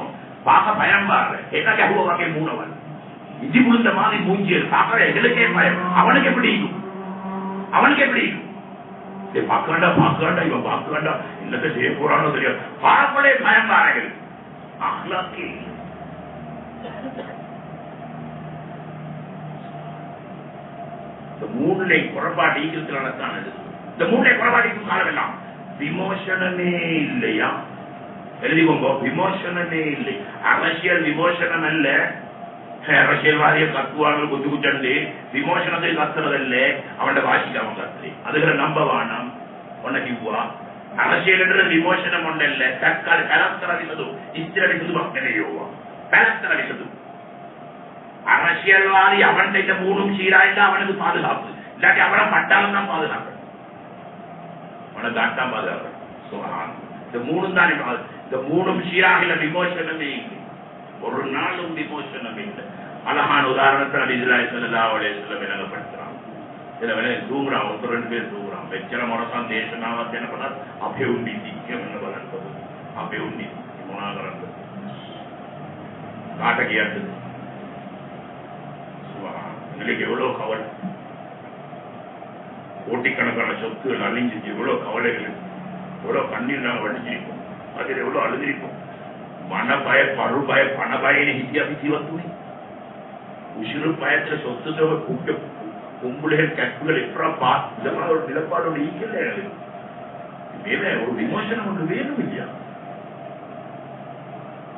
பார்க்க பயம் பாரு. என்ன ககுவ வகை மூணவன் இஞ்சி புழுந்த மாதிரி மூஞ்சியல் பார்க்கற எங்களுக்கே பயம். அவனுக்கு எப்படி இருக்கும்? அவனுக்கு எப்படி இருக்கும்? பார்க்க வேண்டாம், பார்க்க வேண்டாம், இவன் பார்க்க வேண்டாம், என்னத்தை செய்ய போறானோ தெரியும். பார்ப்பதே பயம் பாருங்கள். அகலாக்கே இந்த மூணு குறைபாடு ஈக்கிறதுனால்தான் இந்த மூணு குறைபாடிக்கும் காலமெல்லாம் விமோசனமே இல்லையா? எழுதிக்கோங்க, விமோசனமே இல்லை. அரசியல் விமோசனம் அல்ல. அரசியல்வாதிய கத்துவாங்க குத்து குச்சண்டு விமோசனத்தை கத்துறதல்ல. அவன் வாசிக்க அவன் கத்துறே அதுகளை நம்ப வானம் உனக்கு இவ்வா அரசியல் விமோசனம் ஒன்றல்ல. தற்கால கலத்தரவிசது இஸ்திரவிசது மக்களையோவா கலத்தரவிசது அரசியல்வாதி அவன் இந்த மூணும் சீராய்ந்தா அவனுக்கு பாதுகாப்பு. இல்லாட்டி அவனை பட்டாலும் தான் பாதுகாப்பு, அவனை காட்டான் பாதுகாப்பு. இந்த மூணும் தான். இந்த மூணும் சீராக விமோசனமே இல்லை, ஒரு நாளும் விமோசனம் இல்லை. அழகான உதாரணத்தை நபி ஸல்லல்லாஹு அலைஹி வஸல்லம் விளங்கப்படுத்துறான். சில வேலை தூங்குறான், ஒருத்தர் ரெண்டு பேர் தூங்குறான். வெச்சர மொடசான் தேசனாவத் என்ன பண்ணார்? அப்பே உண்டி திக்கம் என்ன வளர்ந்தது, அப்பே உண்டி முனாகரன் காட்டகியாட்டு. எங்களுக்கு எவ்வளவு கவலை, கோட்டிக்கணக்கான சொத்துகள் அழிஞ்சிச்சு, எவ்வளவு கவலைகள், எவ்வளவு கண்ணீர் நாங்கள் வடிச்சிருப்போம், அதில் எவ்வளவு அழுதிருப்போம். மனபய பருபய பணபயனை ஜீவத்துணி உசிறு பயத்துல சொத்து தொகை கூட்ட கும்புகள் கற்புகள் எப்படா இந்த மாதிரி ஒரு நிலப்பாடு ஈக்கல. ஒரு விமோசனம் ஒன்று வேணும் இல்லையா?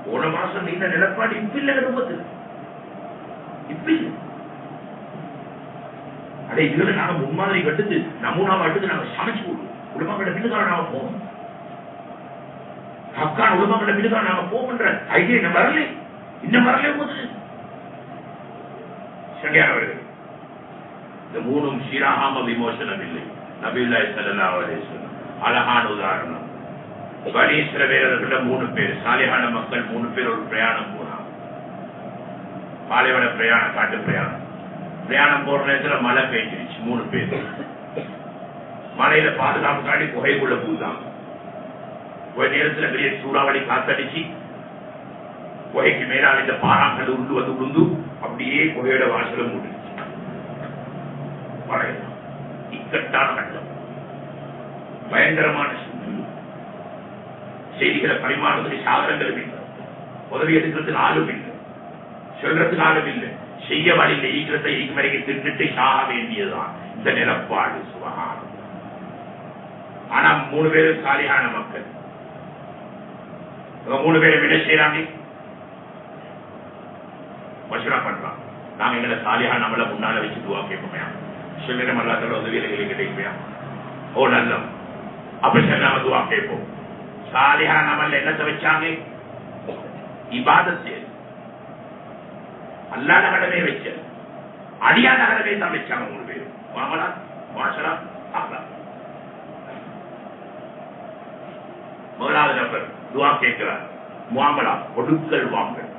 போன மாசம் நீண்ட நிலப்பாடு இப்ப இல்ல குடும்பத்தில், இப்ப இல்லை. அடே இதுல நாங்க முன்மாதிரி கட்டுத்து நமூனாவை எடுத்து நாங்க சமைச்சு கொடுவோம். குடும்பங்கள பின்னுக்கான நாம போவோம், ஹக்கான உலகங்கள பின்னுக்கான நாம போகின்ற ஐடியா இன்னும் வரல, இன்னும் வரல போது சரியானவர்கள். இந்த மூணும் சீராகாம விமோசனம் இல்லை. நபியுல்லாஹி ஸல்லல்லாஹு அலைஹி வஸல்லம் அழகான உதாரணம். பனி இஸ்ரவேலர்கள் 3 பேர் சாலிஹான மக்கள் 3 பேர் ஒரு பிரயாணம் போனாங்க. பாலைவன பிரயாணம், காட்டு பிரயாணம். பிரயாணம் போற நேரத்தில் மழை பெய்ஞ்சிருச்சு. 3 பேர் மழையில பாதுகாப்பு காட்டி குகைக்குள்ள பூந்தாங்க. ஒரு நேரத்தில் பெரிய சூறாவளி காத்தடிச்சு குகைக்கு மேலால் இந்த பாறாங்கல் உருண்டு வந்து உருந்து அப்படியே குகையோட வாசல மூடிச்சு. மழை இக்கட்டான கட்டம், பயங்கரமான செய்திகளை பரிமாறுவதற்கு சாதனங்கள் இல்லை, உதவி எடுக்கிறதுக்கு ஆளும் இல்லை, சொல்றதுக்கு ஆளும் இல்லை, செய்ய வழியில் ஈக்கிறத்தை ஈக்கும் வரைக்கும் தின்னுட்டு சாக வேண்டியதுதான் இந்த நிலப்பாடு. சுபஹானல்லாஹ். ஆனா 3 பேரும் சாலிஹான மக்கள். 3 பேரும் என்ன செய்யறாங்க? மஷூரா பண்றான். நாங்க எங்களை சாலிஹான நம்மள முன்னால வச்சு துவா கேட்போமையா, சில நேரம் அல்லாஹ்வுடைய உதவிகளை கிடைப்பையா? ஓ நல்ல அப்ப சில துவா கேட்போம். சாலிஹான நம்மள என்னத்தை வச்சாங்க? இபாதத், அல்லாஹ் கடமை வச்ச அடியான கடமை தான் வச்சாங்க 3 பேர். மாமலா மாஷரா அஹ்லா. முதலாவது நபர் துவா கேட்கிறார். முஆமலா, கொடுக்கல் வாங்கல்.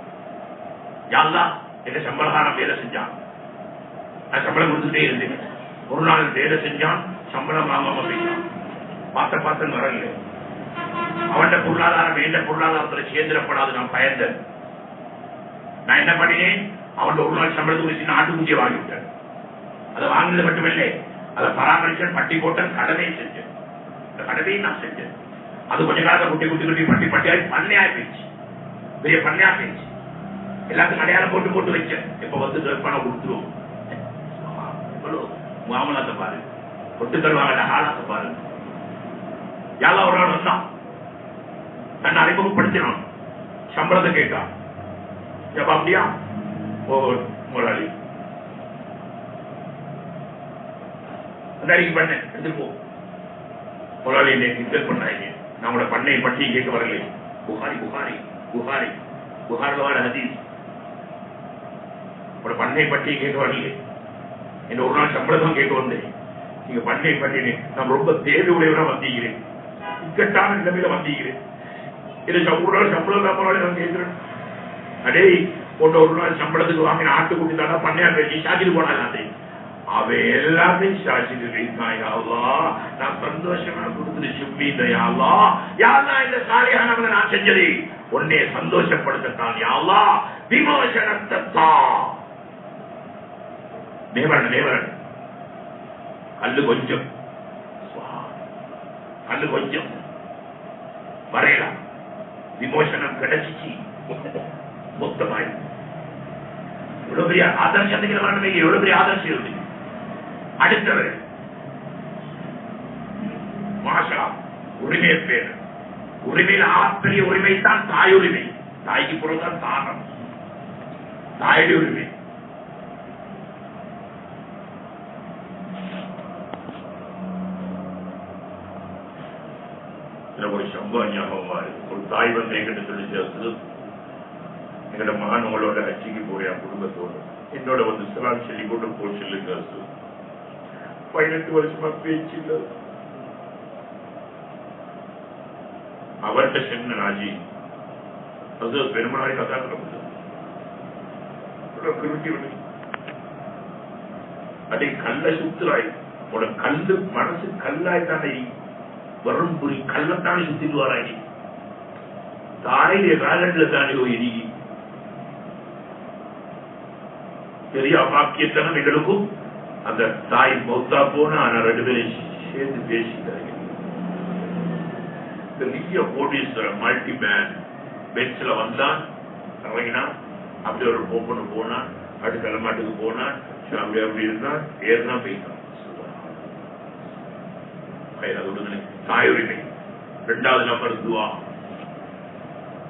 யா அல்லாஹ், என்ன சம்பளக்காரன் வேலை செஞ்சான், நான் சம்பளம் கொடுத்துட்டே இருந்தேன். ஒரு நாள் வேலை செஞ்சான், சம்பளம் வாங்காம போயிட்டான். பார்த்து வரல. அவன் பொருளாதாரம் எந்த பொருளாதாரத்தில் சேர்ந்திடப்படாது நான் பயந்தேன். நான் என்ன பண்ணினேன்? அவன் ஒரு நாள் சம்பளத்துக்கு சின்ன ஆட்டுக்குச்சியை வாங்கிவிட்டேன். அதை வாங்கினது மட்டுமில்லை, அதை பராமரிச்சேன், பட்டி போட்டேன், கடமையை செஞ்சேன். இந்த கடமையை நான் செஞ்சேன். அது கொஞ்ச காலத்தை குட்டி குட்டி குட்டி பட்டி பட்டியாகி பண்ணையாய் போயிடுச்சு, பெரிய பண்ணையா போயிடுச்சு. எல்லாத்துக்கும் அடையாளம் போட்டு போட்டு வச்சேன். இப்ப வந்து பணம் கொடுத்துருவோம். மாமலாத்தை பாரு, கொட்டுக்கள் வாங்கின ஆளாத்தை பாரு. யாரா ஒரு நாள் வந்தான், தன்னை அறிமுகப்படுத்தினான், சம்பளத்தை கேட்டான். அப்படியா? ஓ முதலாளி, பண்ண எடுத்துட்டு போ. முதலாளி என்னை கிண்டல் பண்ணாங்க, நம்மளோட பண்ணை பற்றி கேட்க வரல. புகாரி புகாரி புகாரி புகாரில் ஹதீஸ், உங்களோட பண்ணை பற்றி கேட்க வரல. என்ன ஒரு நாள் சம்பளம் கேட்க வந்தேன். நீங்க பண்ணி நான் ரொம்ப தேவையுடையவனா வந்தீங்கிறேன், இக்கட்டான நிலைமையில வந்தீங்கிறேன், இது சம்பளம் நான் கேட்கிறேன். அடே ஒரு நாள் சம்பளத்துக்கு வாங்கின ஆட்டுக்குட்டி தானே பண்ணையா பேசி சாக்கிட்டு போனாங்க. அவ எல்லாத்தையும் சாட்சிட்டு வைத்தாயாவா, நான் சந்தோஷமா கொடுத்துட்டு சும்பிதையாவா, யாரா இந்த சாலையானவங்களை நான் செஞ்சது உன்னை சந்தோஷப்படுத்தத்தான், யாவா விமோசனத்தா நேவரன் கல்லு கொஞ்சம் வரையலாம், விமோசனம் கிடைச்சிச்சு மொத்தமாய். எவ்வளவு பெரிய ஆதர்சத்துக்கு வரணும், எவ்வளவு பெரிய ஆதர்சம் இருக்கு. அடுத்தவர் மாஷா உரிமை பேர், உரிமையில் ஆப்பெரிய உரிமை தான் தாய் உரிமை. தாய்க்கு பிறகுதான் தானம், தாயுடைய உரிமை. ஒரு சம்பவம் ஞாபகமா இருக்கு. ஒரு தாய் வந்து எங்கிட்ட சொல்லி சேர்த்து, எங்கட மகன் உங்களோட அச்சிக்கு போறியா குடும்பத்தோடு, என்னோட வந்து சலாம் சொல்லி கொண்டு போய் சொல்லுங்க. 18 வருஷமா பேச்சு இல்லை. அவர்கிட்ட சென்ன ராஜி அது பெருமனாய் கதா அதே கல்ல சுத்துறாய், உட கல்லு மனசு கல்லாய் தானே வரும் புரி கல்லத்தானே சுத்திட்டு வராய். தாயுடைய காலத்துல தானே போய் பெரிய அபாக்கியத்தனம் எங்களுக்கும். அந்த தாய் மௌத்தா போனா நான் 2 பேரும் சேர்ந்து பேசிட்டாங்க. பெரிய கோடீஸ்வரர் மல்டி மேன் பெஞ்சில் வந்தான், இறங்கினான், அப்படி ஒரு போப்பனு போனான், அடுத்த தலைமாட்டுக்கு போனான், அப்படி இருந்தான், ஏறினா போயிட்டான். தாய் உரிமை. 2வது நம்பர் துவா,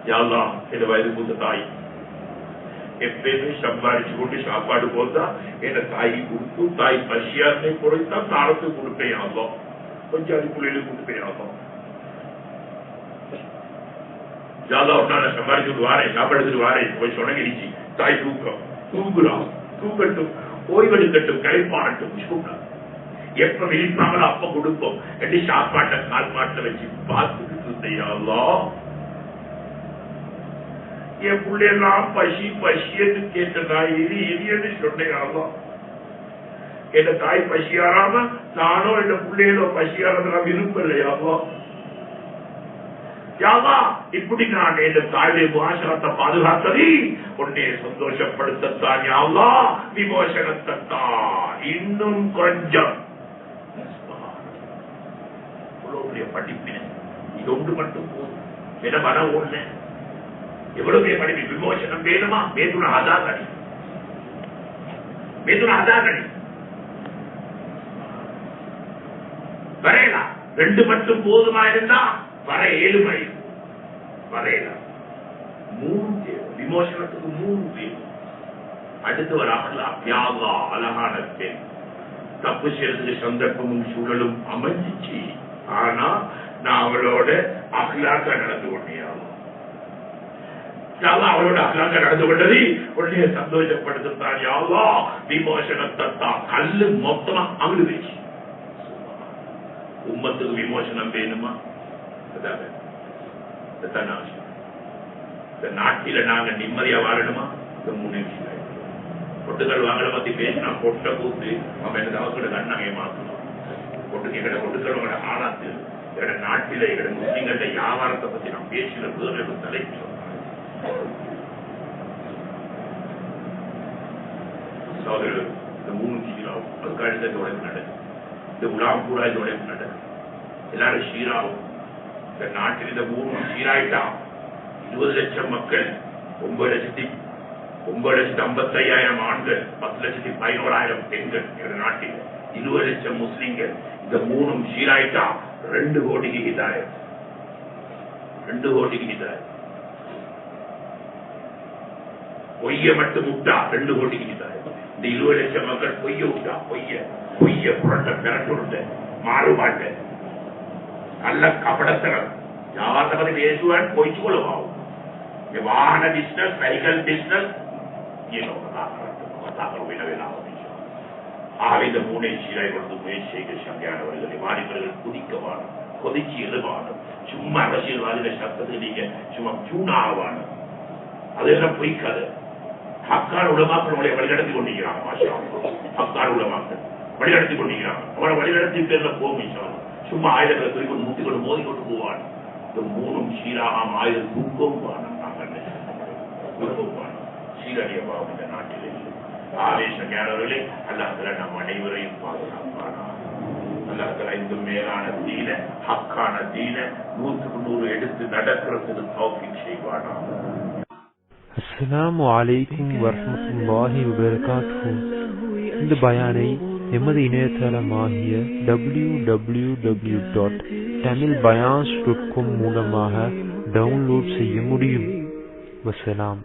யாழ்லா என் வயது மூத்த தாய் எப்பயுமே சம்பாதிச்சு கொண்டு சாப்பாடு போதா என் தாய்க்கு கொடுத்து, தாய் பசியாருமே குறைத்தா தாரத்துக்கு கொடுப்பேன் ஆகும், கொஞ்சம் அது பிள்ளைகளுக்கு கொடுப்பேன் ஆகும். ஜாதா ஒன்னா சம்பாதிச்சுட்டு வாரேன், சாப்பாடுக்கு வாரேன், போய் சொன்னகிடுச்சு. தாய் தூங்கட்டும், ஓய்வெடுக்கட்டும், களைப்பாடட்டும், எப்ப விழிப்பாங்களோ அப்ப கொடுப்போம் என்று சாப்பாட்டை கால் மாட்ட வச்சு பார்த்துக்கிட்டு இருந்தையாலோ. என் பிள்ளையெல்லாம் பசி கேட்டதா, இது சொன்னேன். என் தாய் பசியாராம நானோ என் பிள்ளைகளோ பசியாரதெல்லாம் விரும்பலையாவோ. யாவா இப்படி நான் என் தாயுடைய விமோசனத்தை பாதுகாத்தது உன்னை சந்தோஷப்படுத்தத்தான். யாவா விமோசனத்தான் இன்னும் கொஞ்சம் படிப்பின இது ஒன்று மட்டும் போதும். என மன ஒண்ணு எவ்வளவு பேர் படிப்பு விமோசனம் வேணுமா? மேதுன ஆதாகடி வரையலாம். 2 மட்டும் போதுமா இருந்தா வர 7 மணி வரையலாம். 3 தேவை விமோசனத்துக்கு, 3 தேவை. அடுத்து வர அஹ்லா அழகான பெண். தப்பு செய்யறதுக்கு சந்தர்ப்பமும் சூழலும் அமைஞ்சிச்சு, ஆனா நான் அவளோட அஹ்லாக்க நடந்து கொண்டேயாகும். அவளோட அஹ்லாக்க நடந்து கொண்டது உடனே சந்தோஷப்படுத்தான். யாவா விமோசனத்தான் கல்லு மொத்தமா அங்கு வச்சு. உம்மத்துக்கு விமோசனம் வேணுமா? இந்த நாட்டில நாங்க நிம்மதியா வாழணுமா? இந்த 3 விஷயம். பொட்டுக்கள் வாங்கல பத்தி பேசினா பொட்டை கூத்து அவன் எனக்கு அவசர கண்ணாங்க மாற்றணும். பொட்டுக்கள் ஆளாத்து எங்க நாட்டில எங்க முஸ்லிம்கள வியாபாரத்தை பத்தி நான் பேசின வேறு தலைப்பு சொன்னாங்க. சோதரர்கள் இந்த 3 சீராவும் அதுக்கு அடுத்த உழைப்பு நடக்கும். இந்த உலாம் கூட இந்த உழைப்பு நடக்கும். எல்லாரும் சீராவும். இந்த நாட்டில் இந்த 3 சீராயிட்டா 20 லட்சம் மக்கள், 9,55,000 ஆண்கள், 10,11,000 பெண்கள் எங்க நாட்டில், 20 லட்சம் முஸ்லிம்கள். இந்த 3 சீராயிட்டா 2 கோடிக்கு ஹிதாயத். 2 கோடிக்கு ஹிதாயத். பொய்ய மட்டும் விட்டா 2 கோடிக்கு ஹிதாயத். இந்த 20 லட்சம் மக்கள் பொய்ய விட்டா, பொய்ய புரட்ட பிறட்டு மாறுபாட்டு நல்ல கபடத்தனம் வியாபாரத்தை பத்தி பேசுவான், பொய்ச்சு கொள்ளுவான். வாகன பிசினஸ், சைக்கிள் பிசினஸ், ஆகவே இந்த 3 சீராய் கொண்டு முயற்சி செய்ய வாலிபர்கள் குதிக்கவானும் கொதிச்சு எழுவானும் சும்மா அரசியல்வாதிகள் சத்தத்துக்கு நீங்க சும்மா ஜூனா ஆவானும் அதெல்லாம் பொய்க்காது. ஹக்கான உலமாக்கள் உங்களை வழிநடத்தி கொண்டிருக்கிறாங்க. மாஷா ஹக்கான உலமாக்கள் வழிநடத்தி கொண்டிருக்கிறாங்க. அவனை வழிநடத்தி பேர்ல போகும் சும்மா ஆயுதங்களை குறிக்கொண்டு முட்டி கொண்டு மோதி கொண்டு போவான். இந்த மூணும் சீராகாம ஆயுதம் தூக்கவும் வானம் நாங்கள் சீரழியவாகும் இந்த நாட்டிலே. ஆவேசஞானவர்களே, அல்லாஹ்தஆலா நம் அனைவரையும் பாதுகாப்பானா. அல்லாஹ்தஆலா இந்த மேலான தீன ஹக்கான தீன 100% எடுத்து நடக்கிறதுக்கு தௌஃபீக் செய்வானா. அஸ்ஸலாமு அலைக்கும் வரஹ்மத்துல்லாஹி வபரகாத்துஹு. இந்த பயானை எமது இணையதளமாகிய www.tamilbayans.com மூலமாக டவுன்லோட் செய்ய முடியும். வசலாம்.